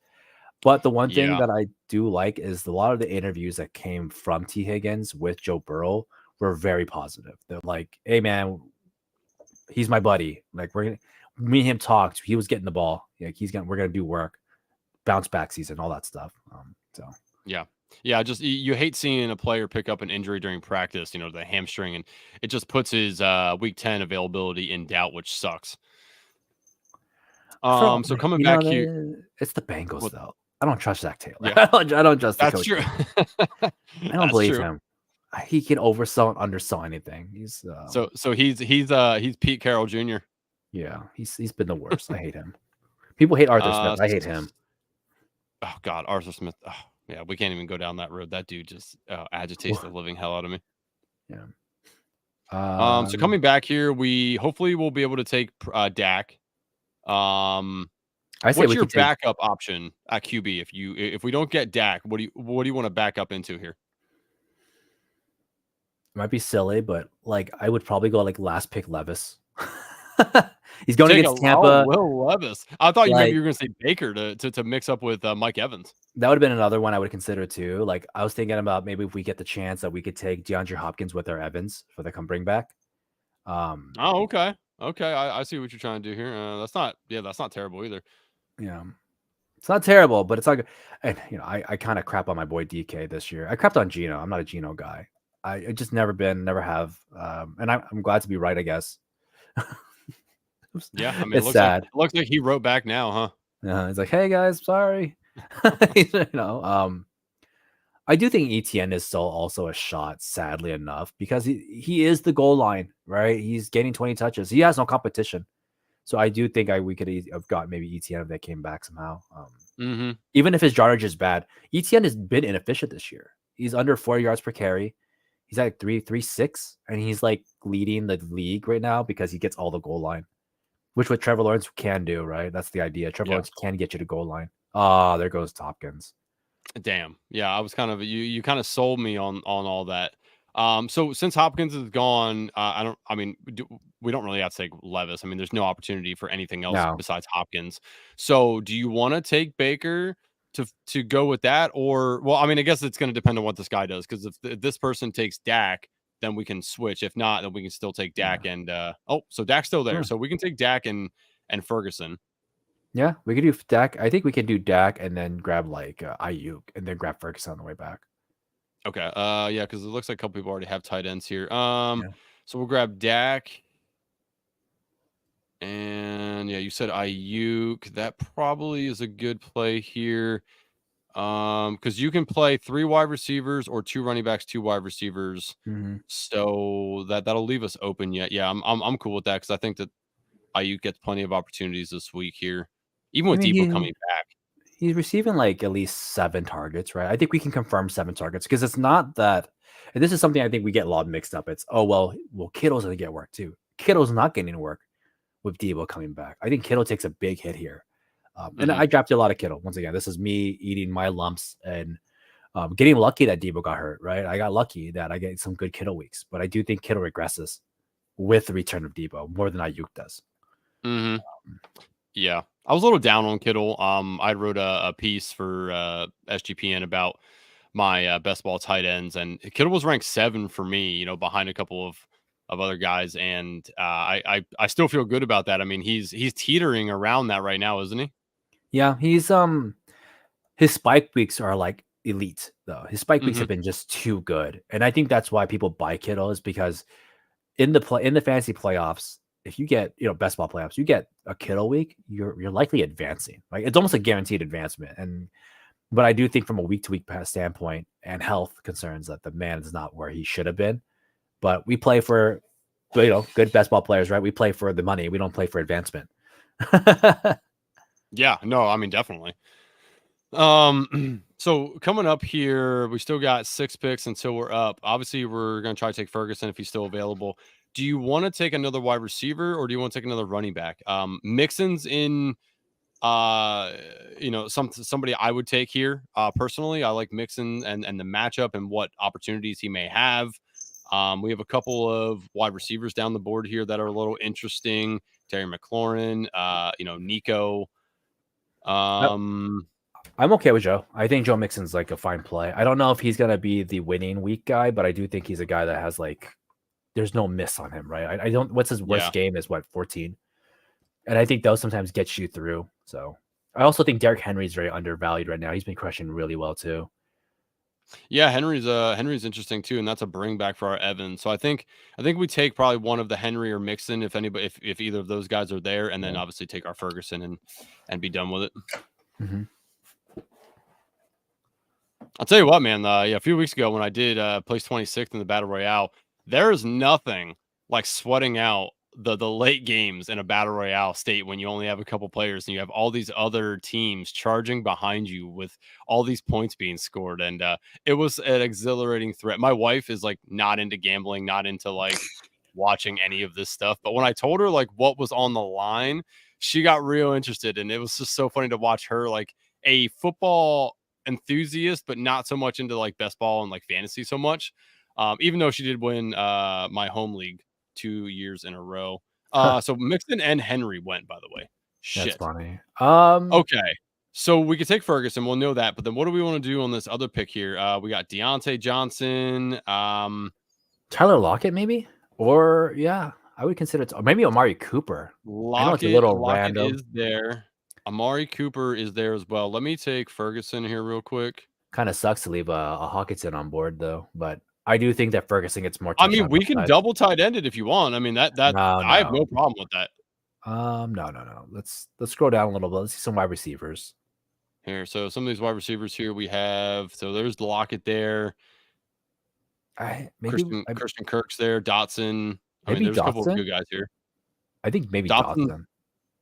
But the one thing Yeah. that I do like is a lot of the interviews that came from T. Higgins with Joe Burrow were very positive. They're like, "Hey, man, he's my buddy. Like, me and him talked. He was getting the ball. Like, we're gonna do work, bounce back season, all that stuff." So Yeah. Yeah. Just you hate seeing a player pick up an injury during practice, the hamstring, and it just puts his week 10 availability in doubt, which sucks. from So coming you know, back here, it's the Bengals what though. I don't trust Zach Taylor. yeah, I don't trust the that's coach. true. I don't That's believe true. him. He can oversell and undersell anything. So he's Pete Carroll Jr. Yeah, he's been the worst. I hate him. People hate Arthur Smith. I hate him. Oh God, Arthur Smith. Oh, yeah, we can't even go down that road. That dude just agitates the living hell out of me. Yeah. So coming back here, we hopefully will be able to take Dak. Um, I say what's we your could take. backup option at QB if we don't get Dak? What do you want to back up into here? It might be silly, but like I would probably go like last pick Levis. He's going Take a against Tampa. Will Levis. I thought maybe Like you were going to say Baker to mix up with Mike Evans. that would have been another one I would consider too. Like I was thinking about maybe if we get the chance that we could take DeAndre Hopkins with our Evans for the come bring back. Oh, okay, okay. I see what you're trying to do here. That's not terrible either. Yeah, it's not terrible, but it's not good. And I kind of crap on my boy DK this year. I crapped on Gino. I'm not a Gino guy. I just never have. And I'm glad to be right, I guess. Yeah, I mean, it It's looks like sad. he wrote back now, huh? He's like, "Hey guys, sorry." you know, I do think ETN is still also a shot, sadly enough, because he is the goal line, right? He's getting 20 touches. He has no competition. So I do think we could have got maybe ETN if they came back somehow. Mm-hmm. Even if his yardage is bad, ETN has been inefficient this year. He's under 4 yards per carry. He's at 3.36, and he's like leading the league right now because he gets all the goal line, which what Trevor Lawrence can do, right? That's the idea. Trevor Yeah. Lawrence can get you to goal line. Ah, there goes Hopkins. Damn. Yeah, I was kind of you kind of sold me on all that. So since Hopkins is gone, we don't really have to take Levis. I mean, there's no opportunity for anything else No, besides Hopkins. So do you want to take Baker to go with that? Or well, I mean, I guess it's going to depend on what this guy does, because if this person takes Dak, then we can switch. If not, then we can still take yeah. Dak and so Dak's still there. Sure. So we can take Dak and Ferguson. Yeah, we could do Dak. I think we can do Dak and then grab like Ayuk and then grab Ferguson on the way back. Okay. Yeah, because it looks like a couple people already have tight ends here. Yeah. So we'll grab Dak. And yeah, you said Ayuk. That probably is a good play here. Because you can play 3 wide receivers or 2 running backs, 2 wide receivers. Hmm. So that'll leave us open yet. Yeah, I'm cool with that because I think that Ayuk gets plenty of opportunities this week here, even I with mean, Debo coming back. he's receiving like at least 7 targets, right? I think we can confirm 7 targets because it's not that. And this is something I think we get a lot mixed up. It's well, Kittle's gonna get work too. Kittle's not getting work with Debo coming back. I think Kittle takes a big hit here. And Mhm. I drafted a lot of Kittle. Once again, this is me eating my lumps and getting lucky that Debo got hurt, right? I got lucky that I get some good Kittle weeks, but I do think Kittle regresses with the return of Debo more than Ayuk does. Mhm. Yeah. I was a little down on Kittle. I wrote a piece for SGPN about my best ball tight ends, and Kittle was ranked 7 for me. Behind a couple of other guys, and I still feel good about that. I mean, he's teetering around that right now, isn't he? Yeah, he's his spike weeks are like elite though. His spike weeks Hmm. have been just too good, and I think that's why people buy Kittle is because in the fantasy playoffs, if you get best ball playoffs, you get a Kittle week, you're likely advancing. Like it's almost a guaranteed advancement. And but I do think from a week to week standpoint and health concerns that the man is not where he should have been. But we play for good best ball players, right? We play for the money. We don't play for advancement. Yeah. No, I mean definitely. So coming up here, we still got 6 picks until we're up. Obviously, we're gonna try to take Ferguson if he's still available. Do you want to take another wide receiver or do you want to take another running back? Mixon's in uh somebody I would take here. Personally, I like Mixon and the matchup and what opportunities he may have. We have a couple of wide receivers down the board here that are a little interesting. Terry McLaurin, Nico. I- Um, I'm okay with Joe. I think Joe Mixon's like a fine play. I don't know if he's gonna be the winning week guy, but I do think he's a guy that has like there's no miss on him, right? I don't. What's his yeah. worst game is what 14, and I think those sometimes get you through. So I also think Derrick Henry's very undervalued right now. He's been crushing really well too. Yeah, Henry's interesting too, and that's a bring back for our Evans. So I think we take probably one of the Henry or Mixon if anybody if either of those guys are there, and then Yeah. obviously take our Ferguson and be done with it. Hmm. I'll tell you what, man. Yeah, a few weeks ago when I did place 26th in the battle royale, there is nothing like sweating out the late games in a battle royale state when you only have a couple players and you have all these other teams charging behind you with all these points being scored, and it was an exhilarating threat. My wife is like not into gambling, not into like watching any of this stuff, but when I told her like what was on the line, she got real interested, and it was just so funny to watch her like a football enthusiast, but not so much into like best ball and like fantasy so much. Even though she did win my home league 2 years in a row. So Mixon and Henry went, by the way. That's Shit. funny. Okay. So we could take Ferguson. We'll know that. But then what do we want to do on this other pick here? We got Deontay Johnson. Tyler Lockett, maybe, or yeah, I would consider it. Maybe Amari Cooper. I know it's a little Lockett random. is there. Amari Cooper is there as well. Let me take Ferguson here real quick. Kind of sucks to leave a Hawkinson on board though, but I do think that Ferguson gets more I mean, touchdown we can upside. double tight end it if you want. I mean, that No, I have no, no problem with that. no. Let's scroll down a little bit. Let's see some wide receivers. Here, so some of these wide receivers here we have. So there's Lockett there, I maybe Christian Kirk's there, Dotson. I mean, maybe there's a couple of Dotson. good guys here. I think maybe Dotson, Dotson.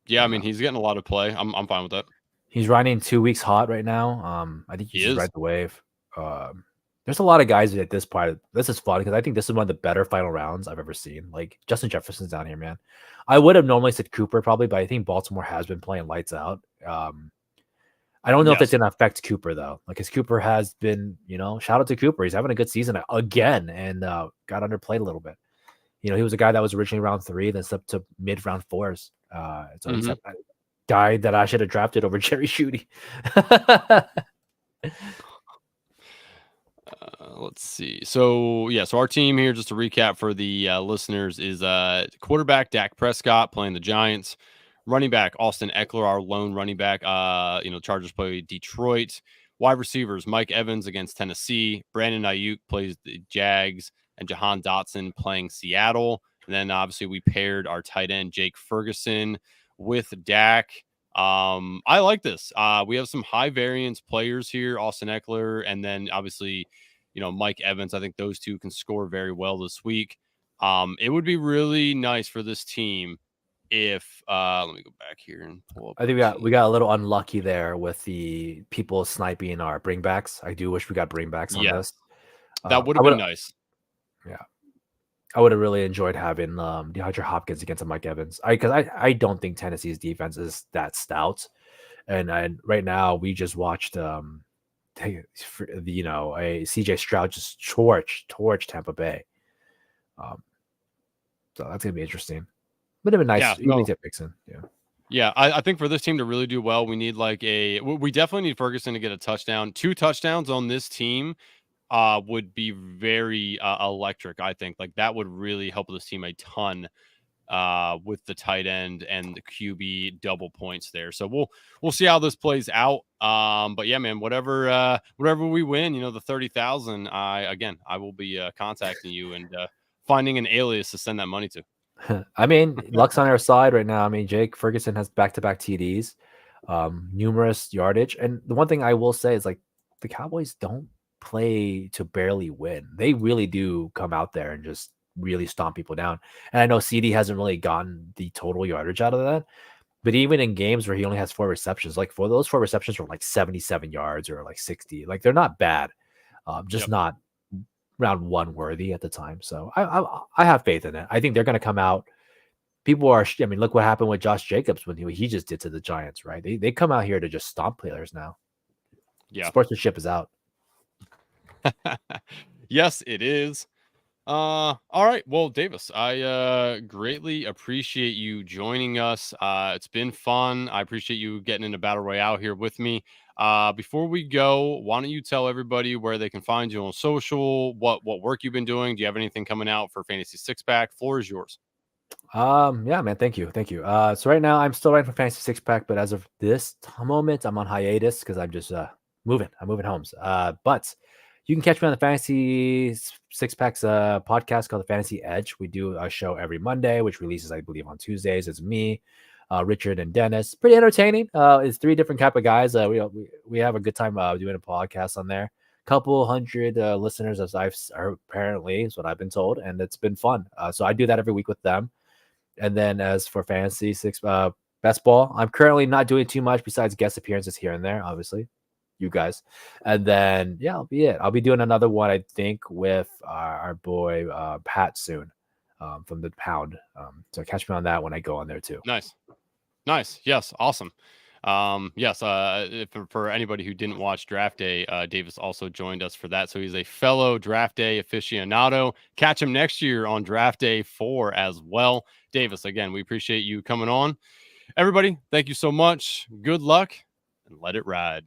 yeah, I Yeah, mean he's getting a lot of play. I'm fine with that. he's riding 2 weeks hot right now. I think you He just is. ride the wave. There's a lot of guys at this part. This is fun because I think this is one of the better final rounds I've ever seen. Like Justin Jefferson's down here, man. I would have normally said Cooper probably, but I think Baltimore has been playing lights out. I don't know if it's Yes. going to affect Cooper though. Like his Cooper has been, shout out to Cooper. He's having a good season again and got underplayed a little bit. He was a guy that was originally round 3, then slipped to mid round 4s. So he's Hmm. a guy that I should have drafted over Jerry Shooty. Let's see. So yeah, so our team here, just to recap for the listeners, is quarterback Dak Prescott playing the Giants, Running back, Austin Eckler, our lone running back. Chargers play Detroit. Wide receivers, Mike Evans against Tennessee. Brandon Ayuk plays the Jags, and Jahan Dotson playing Seattle. And then obviously we paired our tight end, Jake Ferguson, with Dak. I like this. We have some high variance players here, Austin Eckler, and then obviously, Mike Evans. I think those two can score very well this week. It would be really nice for this team if let me go back here and pull up I think we got a little unlucky there with the people sniping our bringbacks. I do wish we got bringbacks on Yeah, this. that would I have would, been nice. yeah, I would have really enjoyed having DeAndre Hopkins against a Mike Evans. I don't think Tennessee's defense is that stout, and right now we just watched a CJ Stroud just torch Tampa Bay. So that's gonna be interesting. Would have been nice. Yeah, Even no. get Mixon. Yeah. Yeah, I think for this team to really do well, we need we definitely need Ferguson to get a touchdown. 2 touchdowns on this team would be very electric. I think like that would really help this team a ton with the tight end and the QB double points there. So we'll see how this plays out. But yeah, man, whatever we win, the 30,000, I will be contacting you and finding an alias to send that money to. I mean, luck's on our side right now. I mean, Jake Ferguson has back-to-back TDs, numerous yardage, and the one thing I will say is like the Cowboys don't play to barely win. They really do come out there and just really stomp people down. And I know CD hasn't really gotten the total yardage out of that, but even in games where he only has 4 receptions, like for those 4 receptions were like 77 yards or like 60, like they're not bad, just not round 1 worthy at the time. So I have faith in it. I think they're going to come out. People are. I mean, look what happened with Josh Jacobs when he just did to the Giants, right? They come out here to just stomp players now. Yeah, Sportsmanship is out. yes, it is. All right. Well, Davis, I greatly appreciate you joining us. It's been fun. I appreciate you getting into Battle Royale here with me. Before we go, why don't you tell everybody where they can find you on social, what work you've been doing? Do you have anything coming out for Fantasy Six Pack? Floor is yours. Yeah, man. Thank you. So right now I'm still writing for Fantasy Six Pack, but as of this moment, I'm on hiatus because I'm just moving. I'm moving homes. But you can catch me on the Fantasy Six Packs podcast called the Fantasy Edge. We do a show every Monday, which releases, I believe, on Tuesdays. It's me, Richard, and Dennis. Pretty entertaining. It's 3 different type of guys. We have a good time doing a podcast on there. Couple hundred listeners, as I've apparently is what I've been told, and it's been fun. So I do that every week with them. And then as for Fantasy Six Best Ball, I'm currently not doing too much besides guest appearances here and there, obviously, you guys. And then that'll be it. I'll be doing another one, I think, with our boy Pat soon from the Pound. So catch me on that when I go on there too. Nice. Yes, awesome. Yes, for anybody who didn't watch Draft Day, Davis also joined us for that. So he's a fellow Draft Day aficionado. Catch him next year on Draft Day 4 as well. Davis, again, we appreciate you coming on. Everybody, thank you so much. Good luck and let it ride.